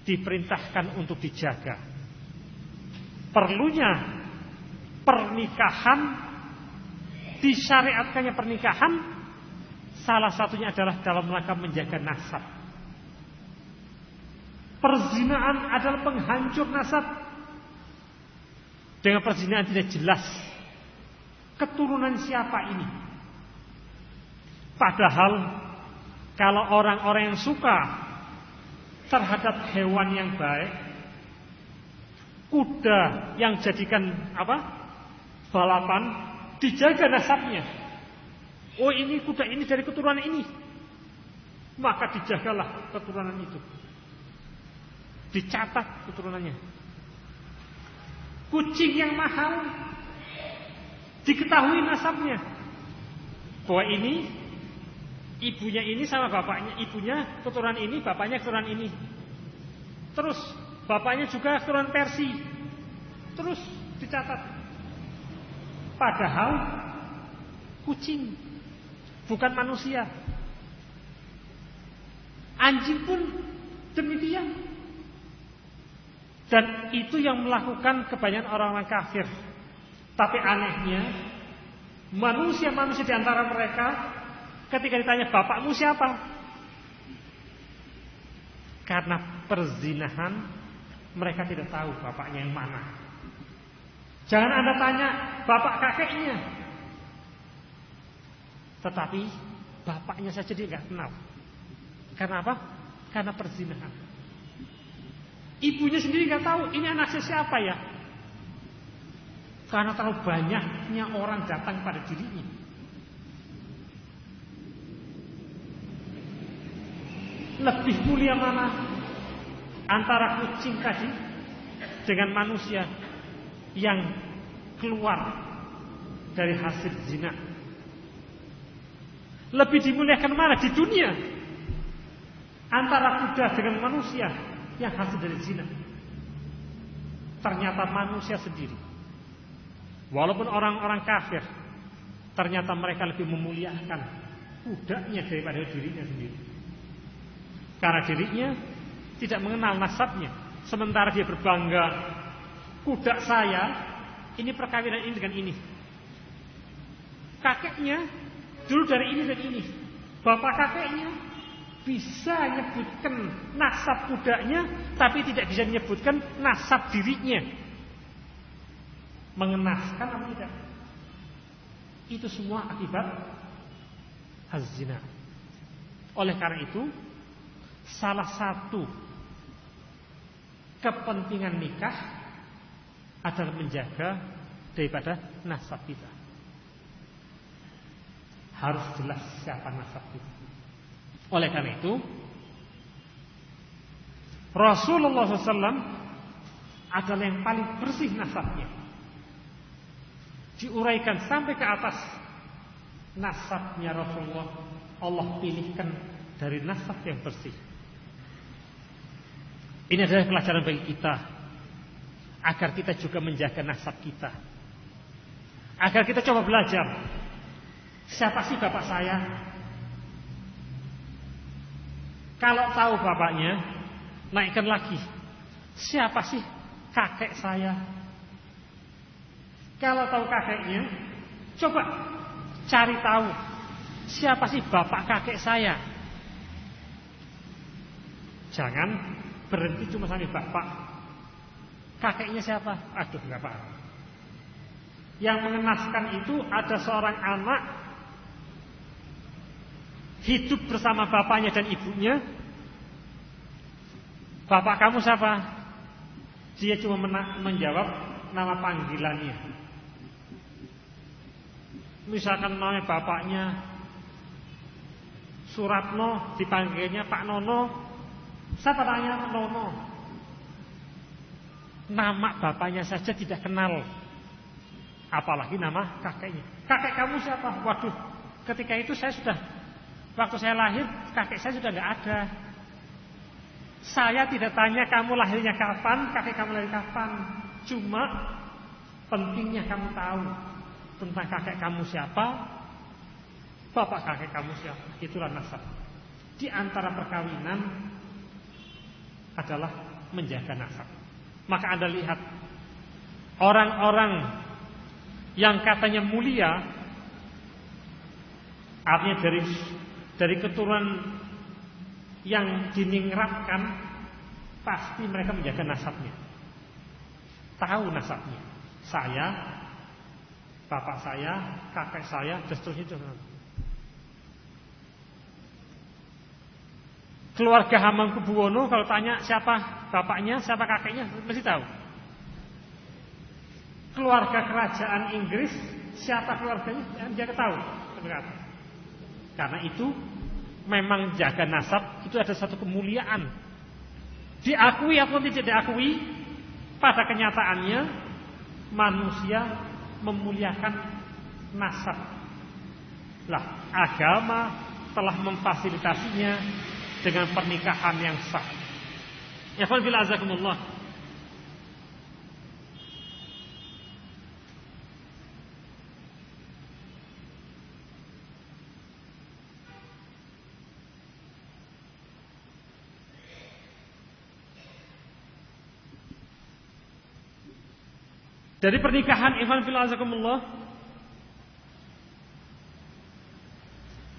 diperintahkan untuk dijaga. Perlunya pernikahan, disyariatkannya pernikahan, salah satunya adalah dalam rangka menjaga nasab. Perzinaan adalah penghancur nasab. Dengan perzinaan tidak jelas keturunan siapa ini. Padahal kalau orang-orang yang suka terhadap hewan yang baik, kuda yang jadikan balapan, dijaga nasabnya. Oh, ini kuda ini dari keturunan ini, maka dijagalah keturunan itu, dicatat keturunannya. Kucing yang mahal, diketahui nasabnya, bahwa ini ibunya ini sama bapaknya, ibunya keturunan ini, bapaknya keturunan ini. Terus bapaknya juga keturunan Persia, terus dicatat. Padahal kucing bukan manusia, anjing pun demikian. Dan itu yang melakukan kebanyakan orang-orang kafir. Tapi anehnya, manusia-manusia di antara mereka ketika ditanya bapakmu siapa, karena perzinahan mereka tidak tahu bapaknya yang mana. Jangan Anda tanya bapak kakeknya, tetapi bapaknya saja dia nggak kenal. Karena apa? Karena perzinahan. Ibunya sendiri nggak tahu ini anaknya siapa ya, karena terlalu banyaknya orang datang pada dirinya. Lebih mulia mana antara kucing tadi dengan manusia yang keluar dari hasil zina? Lebih dimuliakan mana di dunia antara kuda dengan manusia yang hasil dari zina? Ternyata manusia sendiri, walaupun orang-orang kafir, ternyata mereka lebih memuliakan kudanya daripada dirinya sendiri. Karena dirinya tidak mengenal nasabnya, Sementara dia berbangga, kuda saya ini perkawinan ini dengan ini. Kakeknya dulu dari ini dan ini. Bapak kakeknya bisa menyebutkan nasab kudanya, tapi tidak bisa menyebutkan nasab dirinya. Mengenaskan atau tidak? Itu semua akibat az-zina. Oleh karena itu, salah satu kepentingan nikah adalah menjaga daripada nasab kita. Harus jelas siapa nasab kita. Oleh karena itu, Rasulullah SAW adalah yang paling bersih nasabnya. Diuraikan sampai ke atas nasabnya Rasulullah, Allah pilihkan dari nasab yang bersih. Ini adalah pelajaran bagi kita, agar kita juga menjaga nasab kita, agar kita coba belajar. Siapa sih bapak saya? Kalau tahu bapaknya, naikkan lagi. Siapa sih kakek saya? Kalau tahu kakeknya, coba cari tahu siapa sih bapak kakek saya. Jangan berhenti cuma sampai bapak. Kakeknya siapa? Aduh, nggak paham. Yang mengenaskan itu ada seorang anak hidup bersama bapaknya dan ibunya. Bapak kamu siapa? Dia cuma menjawab nama panggilannya. Misalkan nama bapaknya Suratno, dipanggilnya Pak Nono. Siapa tanya Nono? Nama bapaknya saja tidak kenal, apalagi nama kakeknya. Kakek kamu siapa? Waduh, ketika itu waktu saya lahir, kakek saya sudah tidak ada. Saya tidak tanya kamu lahirnya kapan, kakek kamu lahir kapan. Cuma pentingnya kamu tahu tentang kakek kamu siapa, bapak kakek kamu siapa. Itulah nasab. Di antara perkawinan adalah menjaga nasab. Maka Anda lihat orang-orang yang katanya mulia, artinya dari keturunan yang diningratkan, pasti mereka menjaga nasabnya. Tahu nasabnya. Saya, bapak saya, kakek saya, dan seterusnya. Keluarga Hamengkubuwono kalau tanya siapa bapaknya, siapa kakeknya, mesti tahu. Keluarga kerajaan Inggris, siapa keluarganya, dia tahu. Karena itu memang jaga nasab itu ada satu kemuliaan. Diakui atau tidak diakui, pada kenyataannya manusia memuliakan nasab. Lah, agama telah memfasilitasinya dengan pernikahan yang sah. Ya qul bila azakumullah. Dari pernikahan ikhwan fillah azakumullah,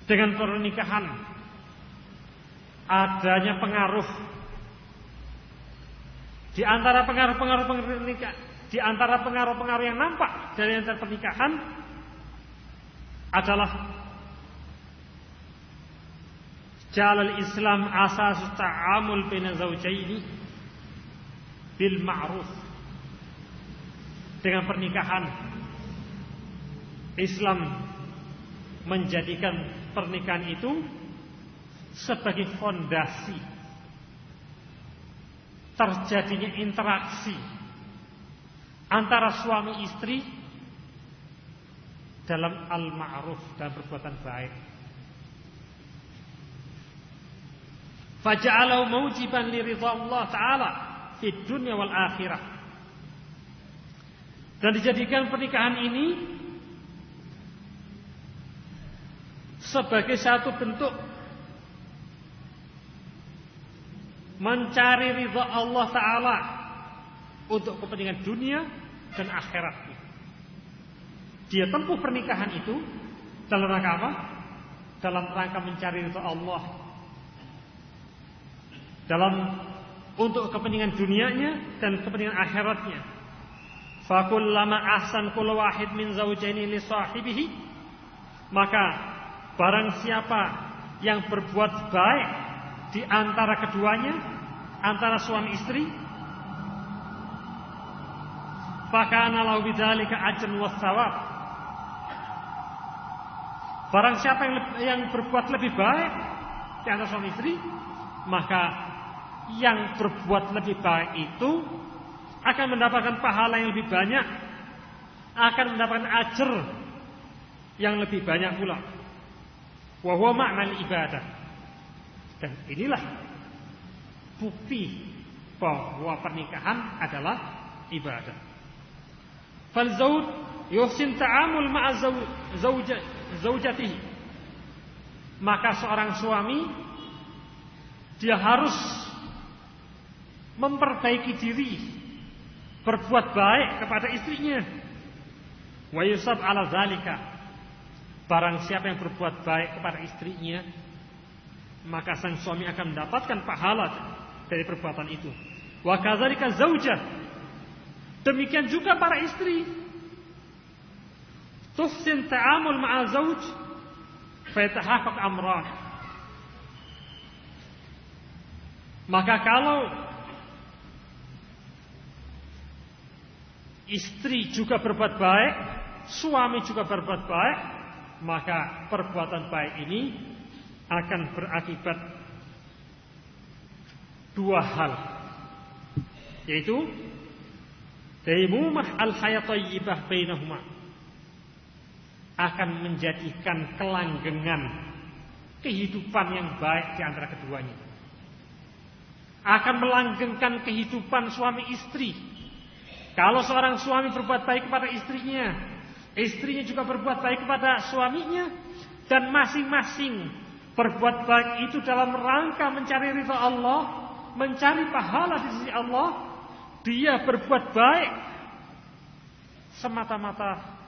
dengan pernikahan adanya pengaruh di antara pengaruh-pengaruh pernikahan, di antara pengaruh-pengaruh yang nampak dari antara pernikahan adalah jalal Islam asas ta'amul baina zawjaini bil ma'ruf. Dengan pernikahan, Islam menjadikan pernikahan itu sebagai fondasi terjadinya interaksi antara suami istri dalam al-ma'ruf dan perbuatan baik. Faja'alahu maujiban li ridha Allah Ta'ala fid dunya wal akhirah. Dan dijadikan pernikahan ini sebagai satu bentuk mencari ridha Allah Ta'ala untuk kepentingan dunia dan akhiratnya. Dia tempuh pernikahan itu dalam rangka apa? Dalam rangka mencari ridha Allah, untuk kepentingan dunianya dan kepentingan akhiratnya. Fakullama ahsan kullu wahid min zawjaini li sahibihi, maka barang siapa yang berbuat baik di antara keduanya, antara suami istri, fakana lahu bidzalika ajrun was thawab. Barang siapa yang berbuat lebih baik di antara suami istri, maka yang berbuat lebih baik itu akan mendapatkan pahala yang lebih banyak, akan mendapatkan ajar yang lebih banyak pula. Wa huwa ma'nal ibadah. Dan inilah bukti bahwa pernikahan adalah ibadah. Fal zawj yuhsin ta'amul ma'a zaujatihi. Maka seorang suami dia harus memperbaiki diri, berbuat baik kepada istrinya. Wa yusab ala zalika. Barang siapa yang berbuat baik kepada istrinya, maka sang suami akan mendapatkan pahala dari perbuatan itu. Wa kadzalika zaujah. Demikian juga para istri. Tuhsin ta'amul ma'a zauj fa yatahaqqaq amran. Maka kalau istri juga berbuat baik, suami juga berbuat baik, maka perbuatan baik ini akan berakibat dua hal, yaitu daimumah al-hayat thayyibah bainahuma, akan menjadikan kelanggengan kehidupan yang baik di antara keduanya, akan melanggengkan kehidupan suami istri. Kalau seorang suami berbuat baik kepada istrinya, istrinya juga berbuat baik kepada suaminya, dan masing-masing berbuat baik itu dalam rangka mencari ridha Allah, mencari pahala di sisi Allah, dia berbuat baik semata-mata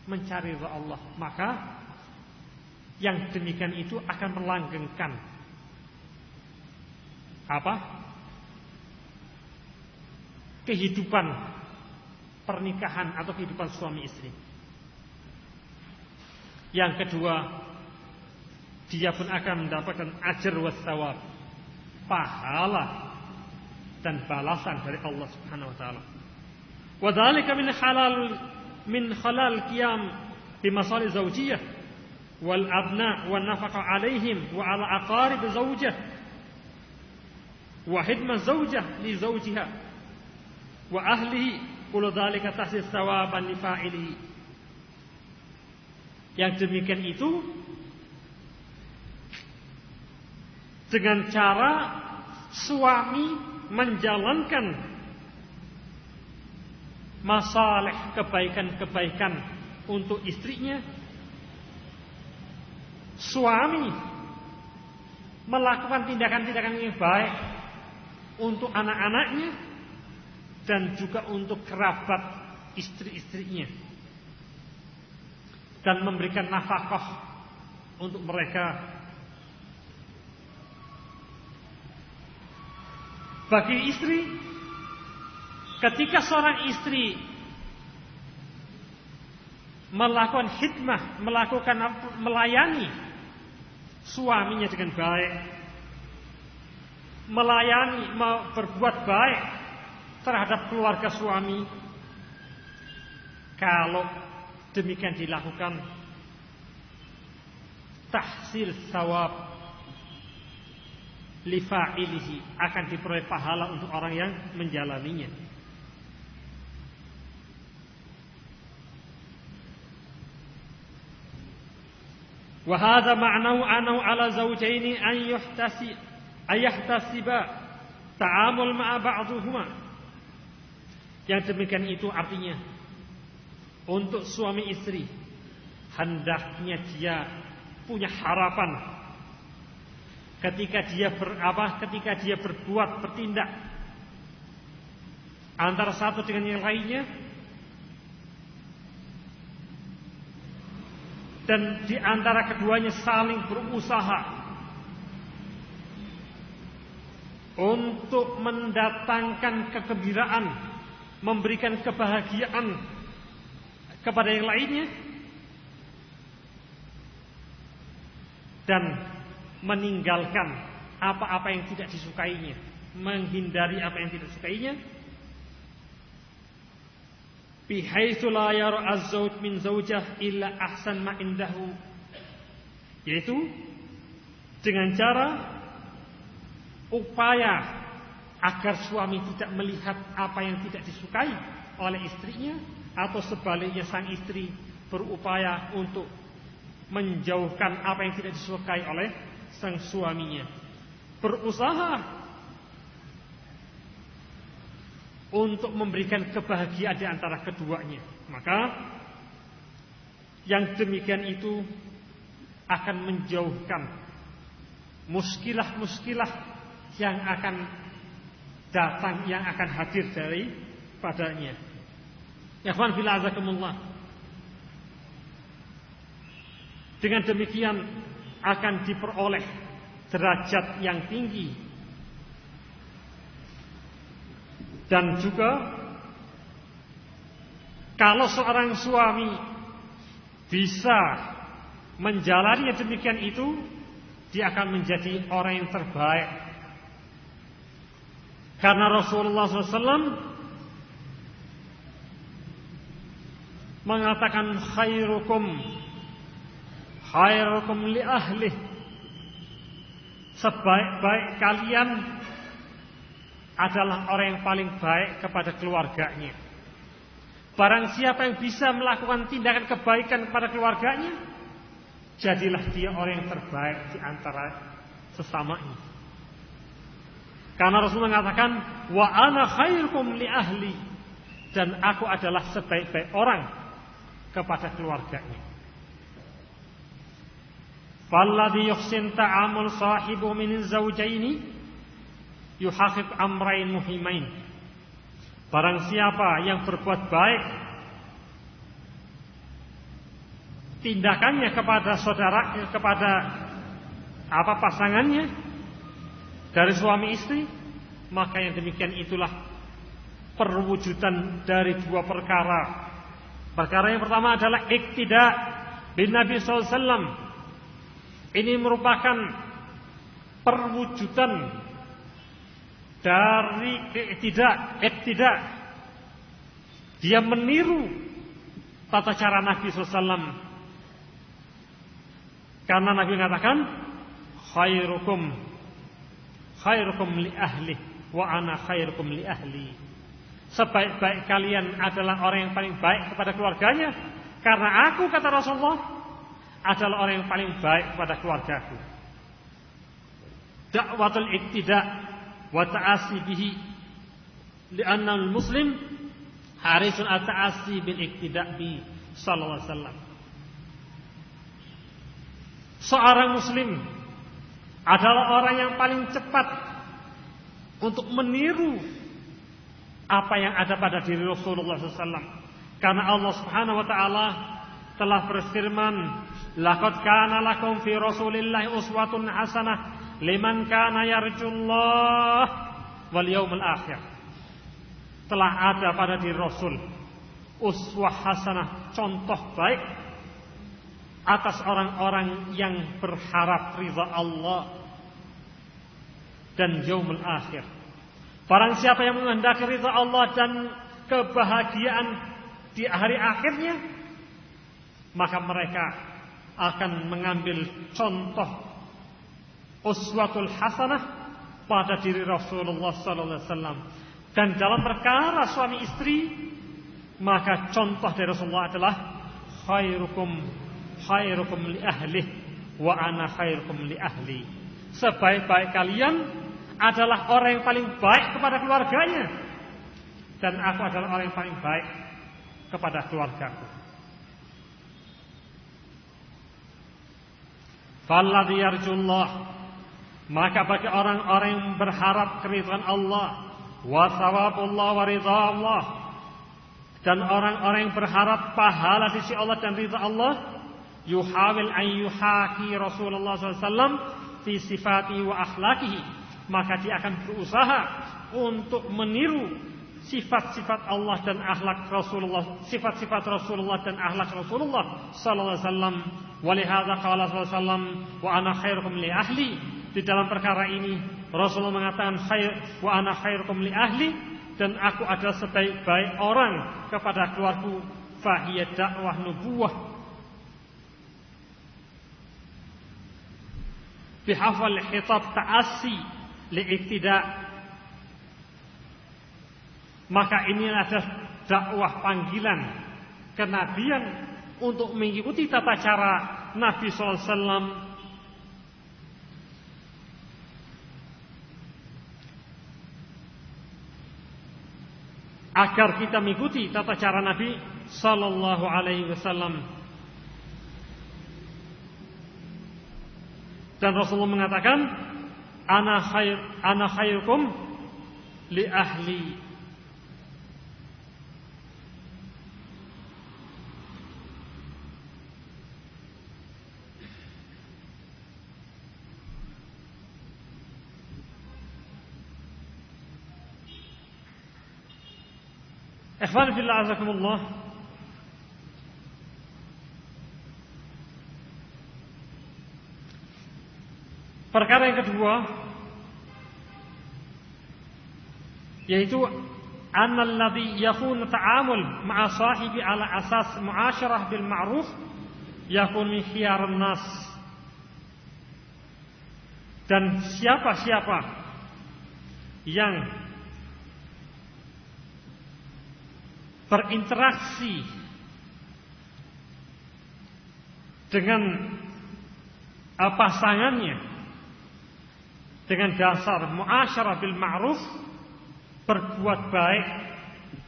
mencari ridha Allah, maka yang demikian itu akan melanggengkan apa? Kehidupan pernikahan atau kehidupan suami istri. Yang kedua, dia pun akan mendapatkan ajr was thawab, pahala dan balasan dari Allah Subhanahu wa taala. Wa dzalika min halal qiyam bi masalih zawjiyah wal abna wan nafaqa alaihim wa ala aqarib zawjah wa hidmah zawjah li zawjiha wa ahlihi, kullu dzalika tahsis thawaban li fa'ilihi. Yang demikian itu dengan cara suami menjalankan masalih kebaikan-kebaikan untuk istrinya, suami melakukan tindakan-tindakan yang baik untuk anak-anaknya dan juga untuk kerabat istri-istrinya, dan memberikan nafkah untuk mereka. Bagi istri, ketika seorang istri melakukan khidmah, melayani suaminya dengan baik, melayani, berbuat baik terhadap keluarga suami, kalau demikian dilakukan, tahsil thawab li fa'ilihi, akan diperoleh pahala untuk orang yang menjalaninya. Wa hadza ma'nahu annahu 'ala zawjaini an yahtasiba ta'amul ma'a ba'dhuhuma. Yang demikian itu artinya untuk suami istri hendaknya dia punya harapan ketika dia bertindak antara satu dengan yang lainnya, dan di antara keduanya saling berusaha untuk mendatangkan kegembiraan, memberikan kebahagiaan kepada yang lainnya, dan meninggalkan apa-apa yang tidak disukainya, menghindari apa yang tidak disukainya, bihaitsu la yara az-zawj min zawjah illa ahsan ma indahu, yaitu dengan cara upaya agar suami tidak melihat apa yang tidak disukai oleh istrinya, atau sebaliknya sang istri berupaya untuk menjauhkan apa yang tidak disukai oleh sang suaminya, berusaha untuk memberikan kebahagiaan di antara keduanya. Maka yang demikian itu akan menjauhkan muskilah-muskilah yang akan datang, yang akan hadir dari padanya. Ya ikhwan fillah azakumullah. Dengan demikian akan diperoleh derajat yang tinggi, dan juga kalau seorang suami bisa menjalani demikian itu, dia akan menjadi orang yang terbaik. Karena Rasulullah SAW mengatakan khairukum li ahlih, sebaik-baik kalian adalah orang yang paling baik kepada keluarganya. Barang siapa yang bisa melakukan tindakan kebaikan kepada keluarganya, jadilah dia orang yang terbaik di antara sesamanya. Karena Rasul mengatakan, wa ana khairukum li ahli, dan aku adalah sebaik-baik orang kepada keluarganya. Falladhi yuhsin ta'amul sahibu min zawjaini yuhaqiq amrayn muhimain. Barang siapa yang berbuat baik tindakannya kepada pasangannya dari suami istri, maka yang demikian itulah perwujudan dari dua perkara. Perkara yang pertama adalah iktida bin Nabi SAW. Ini merupakan perwujudan dari iktida. Dia meniru tata cara Nabi SAW. Karena Nabi mengatakan, khairukum li ahli wa ana khairukum li ahli. Sebaik-baik kalian adalah orang yang paling baik kepada keluarganya, karena aku, kata Rasulullah, adalah orang yang paling baik kepada keluargaku. Da'watul iktida wa ta'asi bihi, li'anna al-muslim harisun al-ta'asi bil iktida bi sallallahu alaihi wasallam. Seorang muslim adalah orang yang paling cepat untuk meniru apa yang ada pada diri Rasulullah SAW. Karena Allah Subhanahu wa taala telah berfirman, laqad kana lakum fi Rasulillahi uswatun hasanah liman kana yarjullah wal yaumil akhir. Telah ada pada diri Rasul uswah hasanah, contoh baik atas orang-orang yang berharap ridha Allah dan yaumil akhir. Barang siapa yang menghendaki ridha Allah dan kebahagiaan di hari akhirnya, maka mereka akan mengambil contoh uswatul hasanah pada diri Rasulullah sallallahu alaihi wasallam. Dan dalam perkara suami istri, maka contoh dari Rasulullah adalah khairukum li ahli wa ana khairukum li ahli. Sebaik-baik kalian adalah orang yang paling baik kepada keluarganya, dan aku adalah orang yang paling baik kepada keluargaku. Falladhi yarjullah Maka bagi orang-orang yang berharap keridhaan Allah, wa thawabullah wa ridha Allah, dan orang-orang yang berharap pahala di sisi Allah dan ridha Allah, yuhawil an yuhaki Rasulullah SAW fi sifati wa akhlaqihi, maka dia akan berusaha untuk meniru sifat-sifat Allah dan akhlak Rasulullah, sifat-sifat Rasulullah dan akhlak Rasulullah sallallahu alaihi wasallam. Walihada qala sallallahu alaihi wasallam, wa ana khairukum li ahli. Di dalam perkara ini Rasulullah mengatakan khair wa ana khairukum li ahli, dan aku adalah sebaik-baik orang kepada keluargaku. Fahiyat dakwah nubuwah bihafal khitab ta'assi li'iktida. Maka ini adalah dakwah panggilan kenabian untuk mengikuti tata cara Nabi SAW, agar kita mengikuti tata cara Nabi Sallallahu Alaihi Wasallam. Dan Rasulullah mengatakan, ana khairukum li ahli. Ikhwan fillah azakumullah. Perkara yang kedua yaitu annal ladzi yakunu ta'amul ma'a sahibi ala asas mu'asyarah bil ma'ruf yakun min khiyarun nas. Dan siapa-siapa yang berinteraksi dengan pasangannya dengan dasar muasyarah bil ma'ruf, berbuat baik,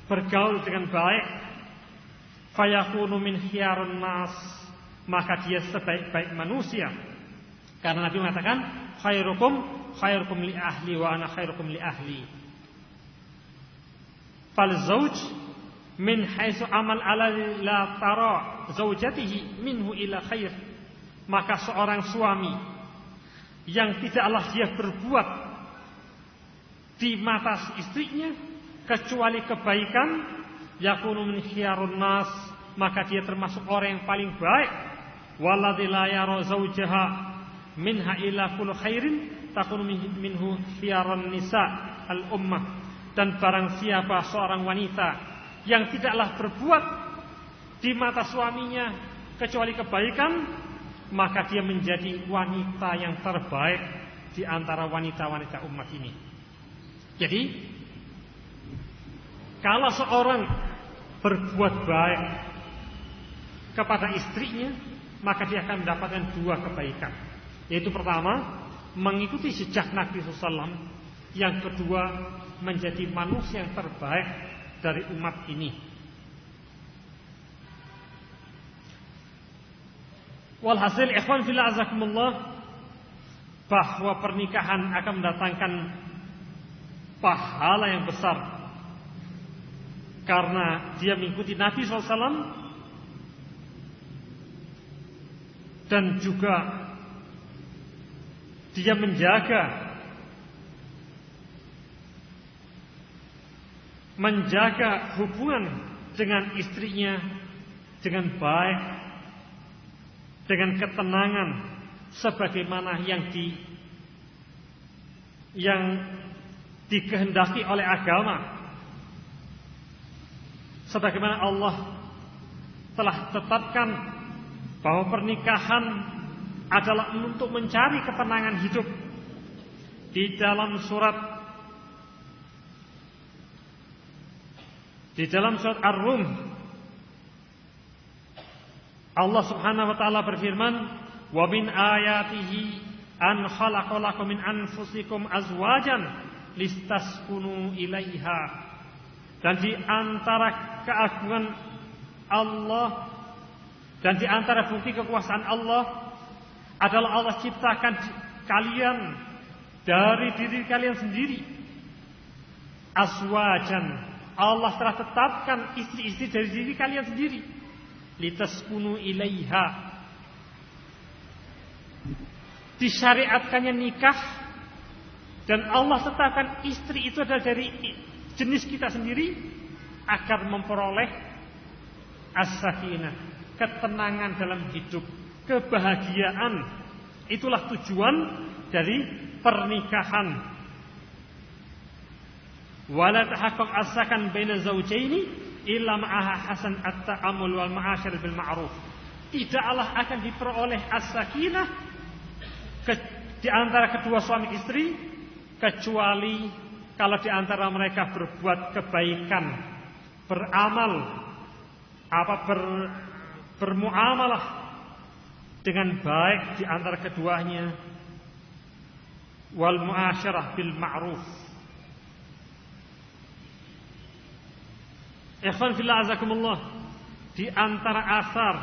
bergaul dengan baik, fayakunu min khiyarun nas, maka dia sebaik-baik manusia. Karena Nabi mengatakan khairukum li ahli wa ana khairukum li ahli. Fal zauj min haitsu amal ala la tara zaujatihi minhu ila khair. Maka seorang suami yang tidaklah dia berbuat di mata istrinya kecuali kebaikan, yakunu min khiyarun nas, maka dia termasuk orang yang paling baik. Walladzi la yara zaujaha minha ila kullu khairin takunu minhu khiyarun nisa al ummah. Dan barang siapa seorang wanita yang tidaklah berbuat di mata suaminya kecuali kebaikan, maka dia menjadi wanita yang terbaik di antara wanita-wanita umat ini. Jadi, kalau seorang berbuat baik kepada istrinya, maka dia akan mendapatkan dua kebaikan. Yaitu pertama, mengikuti jejak Nabi SAW. Yang kedua, menjadi manusia yang terbaik dari umat ini. Walhasil ikhwan fillah azakumullah, bahwa pernikahan akan mendatangkan pahala yang besar karena dia mengikuti Nabi SAW, dan juga dia menjaga hubungan dengan istrinya dengan baik, dengan ketenangan, sebagaimana yang dikehendaki oleh agama, sebagaimana Allah telah tetapkan bahwa pernikahan adalah untuk mencari ketenangan hidup. Di dalam surat Ar-Rum, Allah Subhanahu wa taala berfirman, "Wa min ayatihi an khalaqa lakum min anfusikum azwajan listaskunu ilaiha." Dan di antara keagungan Allah dan di antara bukti kekuasaan Allah adalah Allah ciptakan kalian dari diri kalian sendiri. Aswajan, Allah telah tetapkan istri-istri dari diri kalian sendiri. Litaskunu ilaiha, disyariatkannya nikah, dan Allah tetapkan istri itu adalah dari jenis kita sendiri agar memperoleh as-sakinah, ketenangan dalam hidup, kebahagiaan. Itulah tujuan dari pernikahan. Wala tahaqqaq as-sakan baina zawjaini illa ma'aha hasan at-ta'ammul wal ma'ashir bil ma'ruf. Tidaklah akan diperoleh as-sakinah di antara kedua suami istri kecuali kalau di antara mereka berbuat kebaikan, beramal, bermuamalah dengan baik di antara keduanya, wal muasyarah bil ma'ruf. Ikhwan fillah azakumullah, di antara asar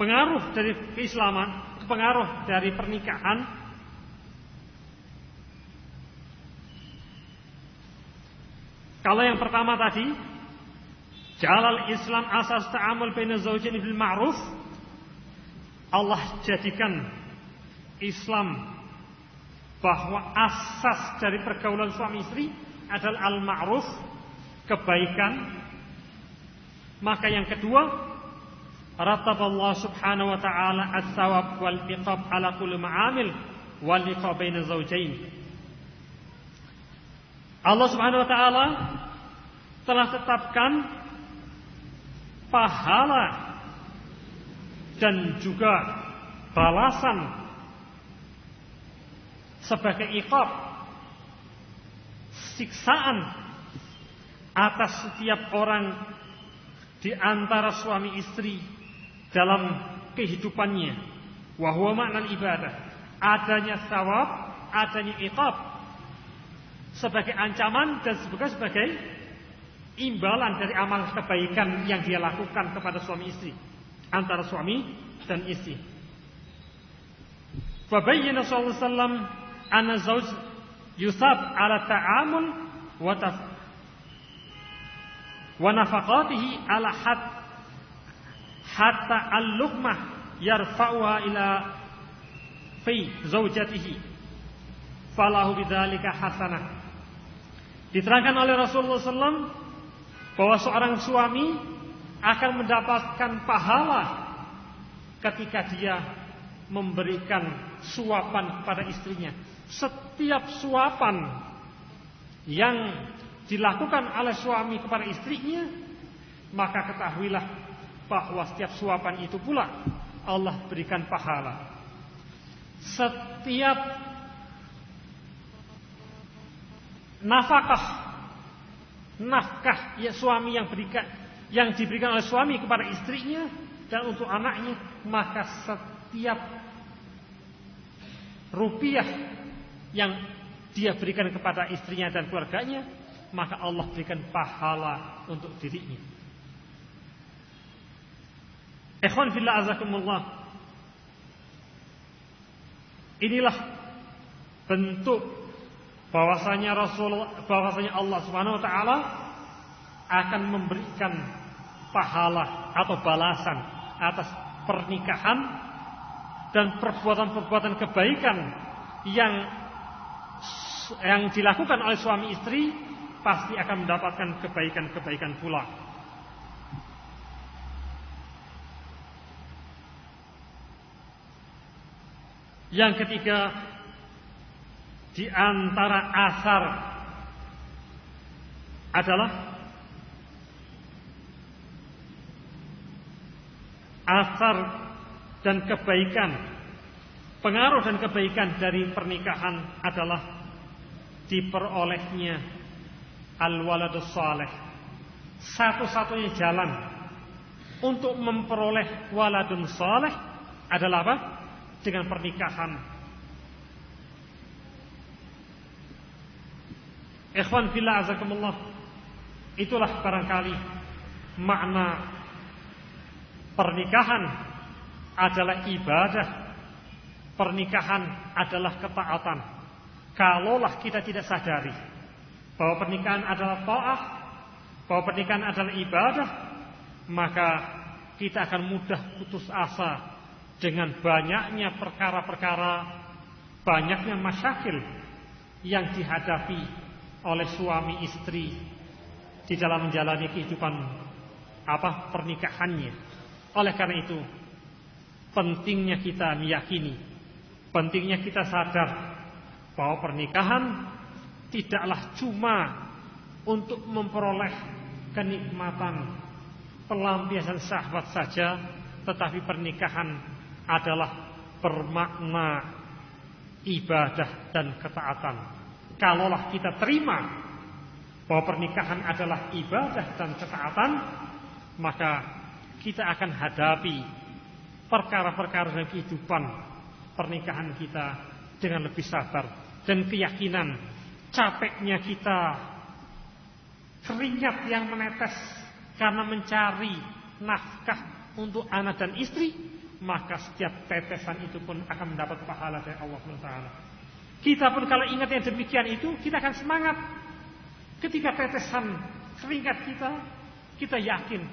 pengaruh dari keislaman, pengaruh dari pernikahan, kalau yang pertama tadi, jalal Islam asas ta'amul baina zawjaini bil ma'ruf, Allah jadikan Islam bahwa asas dari pergaulan suami istri adalah al-ma'ruf, kebaikan. Maka yang kedua, rattaballahu subhanahu wa ta'ala as-sawab wal iqab ala kulli ma'amil wal iqab baina zawjain. Allah subhanahu wa ta'ala telah tetapkan pahala dan juga balasan sebagai iqab, siksaan atas setiap orang di antara suami istri dalam kehidupannya. Wa huwa ma'nal ibadah, adanya sawab, adanya iqab, sebagai ancaman dan sebagai imbalan dari amal kebaikan yang dia lakukan kepada suami istri, antara suami dan istri. Fa bayyana sallallahu alaihi wasallam anna zawj yusab ala ta'amul wa nafaqatihi ala hatta al-luqmah yarfa'uha ila fi zawjatihi falahu bidzalika hasanah. Diterangkan oleh Rasulullah SAW bahwa seorang suami akan mendapatkan pahala ketika dia memberikan suapan kepada istrinya. Setiap suapan yang dilakukan oleh suami kepada istrinya, maka ketahuilah bahwa setiap suapan itu pula Allah berikan pahala. Setiap nafkah ya suami yang diberikan oleh suami kepada istrinya dan untuk anaknya, maka setiap rupiah yang dia berikan kepada istrinya dan keluarganya, maka Allah berikan pahala untuk dirinya. Ikhwan fillah azakumullah, inilah bentuk bahwasanya Allah Subhanahu wa taala akan memberikan pahala atau balasan atas pernikahan dan perbuatan-perbuatan kebaikan yang dilakukan oleh suami istri, pasti akan mendapatkan kebaikan-kebaikan pula. Yang ketiga, di antara asar adalah asar dan kebaikan, pengaruh dan kebaikan dari pernikahan adalah diperolehnya al-waladus saleh. Satu-satunya jalan untuk memperoleh waladun saleh adalah apa? Dengan pernikahan. Ikhwan fillah azakumullah, itulah barangkali makna pernikahan adalah ibadah pernikahan adalah ketaatan. Kalaulah kita tidak sadari bahwa pernikahan adalah ta'ah, bahwa pernikahan adalah ibadah, maka kita akan mudah putus asa dengan banyaknya perkara-perkara, banyaknya masyakil yang dihadapi oleh suami istri di dalam menjalani kehidupan pernikahannya. Oleh karena itu, pentingnya kita meyakini, pentingnya kita sadar bahwa pernikahan tidaklah cuma untuk memperoleh kenikmatan pelampiasan syahwat saja, tetapi pernikahan adalah bermakna ibadah dan ketaatan. Kalaulah kita terima bahwa pernikahan adalah ibadah dan ketaatan, maka kita akan hadapi perkara-perkara dalam kehidupan pernikahan kita dengan lebih sabar dan keyakinan. Capeknya kita, keringat yang menetes karena mencari nafkah untuk anak dan istri, maka setiap tetesan itu pun akan mendapat pahala dari Allah SWT. Kita pun kalau ingat yang demikian itu, kita akan semangat. Ketika tetesan keringat kita yakin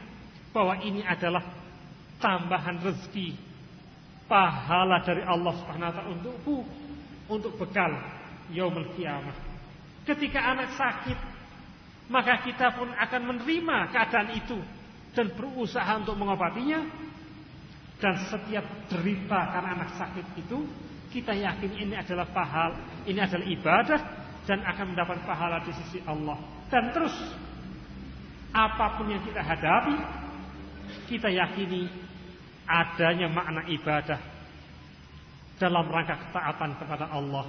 bahwa ini adalah tambahan rezeki, pahala dari Allah SWT untukku, untuk bekal yaumul qiyamah. Ketika anak sakit, maka kita pun akan menerima keadaan itu dan berusaha untuk mengobatinya. Dan setiap derita karena anak sakit itu, kita yakin ini adalah pahala, ini adalah ibadah dan akan mendapat pahala di sisi Allah. Dan terus apapun yang kita hadapi, kita yakini adanya makna ibadah dalam rangka ketaatan kepada Allah.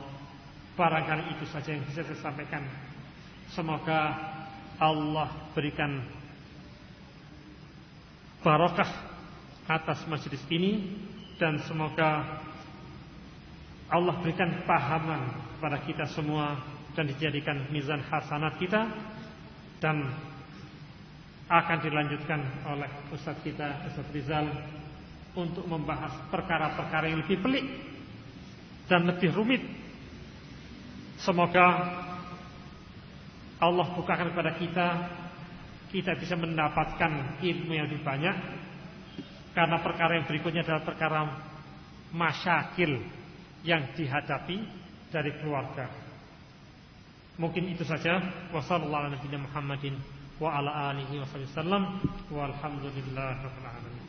Barangkali itu saja yang bisa saya sampaikan. Semoga Allah berikan barakah atas majelis ini, dan semoga Allah berikan pahaman kepada kita semua dan dijadikan mizan hasanat kita, dan akan dilanjutkan oleh Ustaz kita, Ustaz Rizal, untuk membahas perkara-perkara yang lebih pelik dan lebih rumit. Semoga Allah bukakan kepada kita bisa mendapatkan ilmu yang lebih banyak, karena perkara yang berikutnya adalah perkara masyakil yang dihadapi dari keluarga. Mungkin itu saja. Wassallallahu ala nabiyina Muhammadin wa ala alihi wasallam. Walhamdulillahirabbil alamin.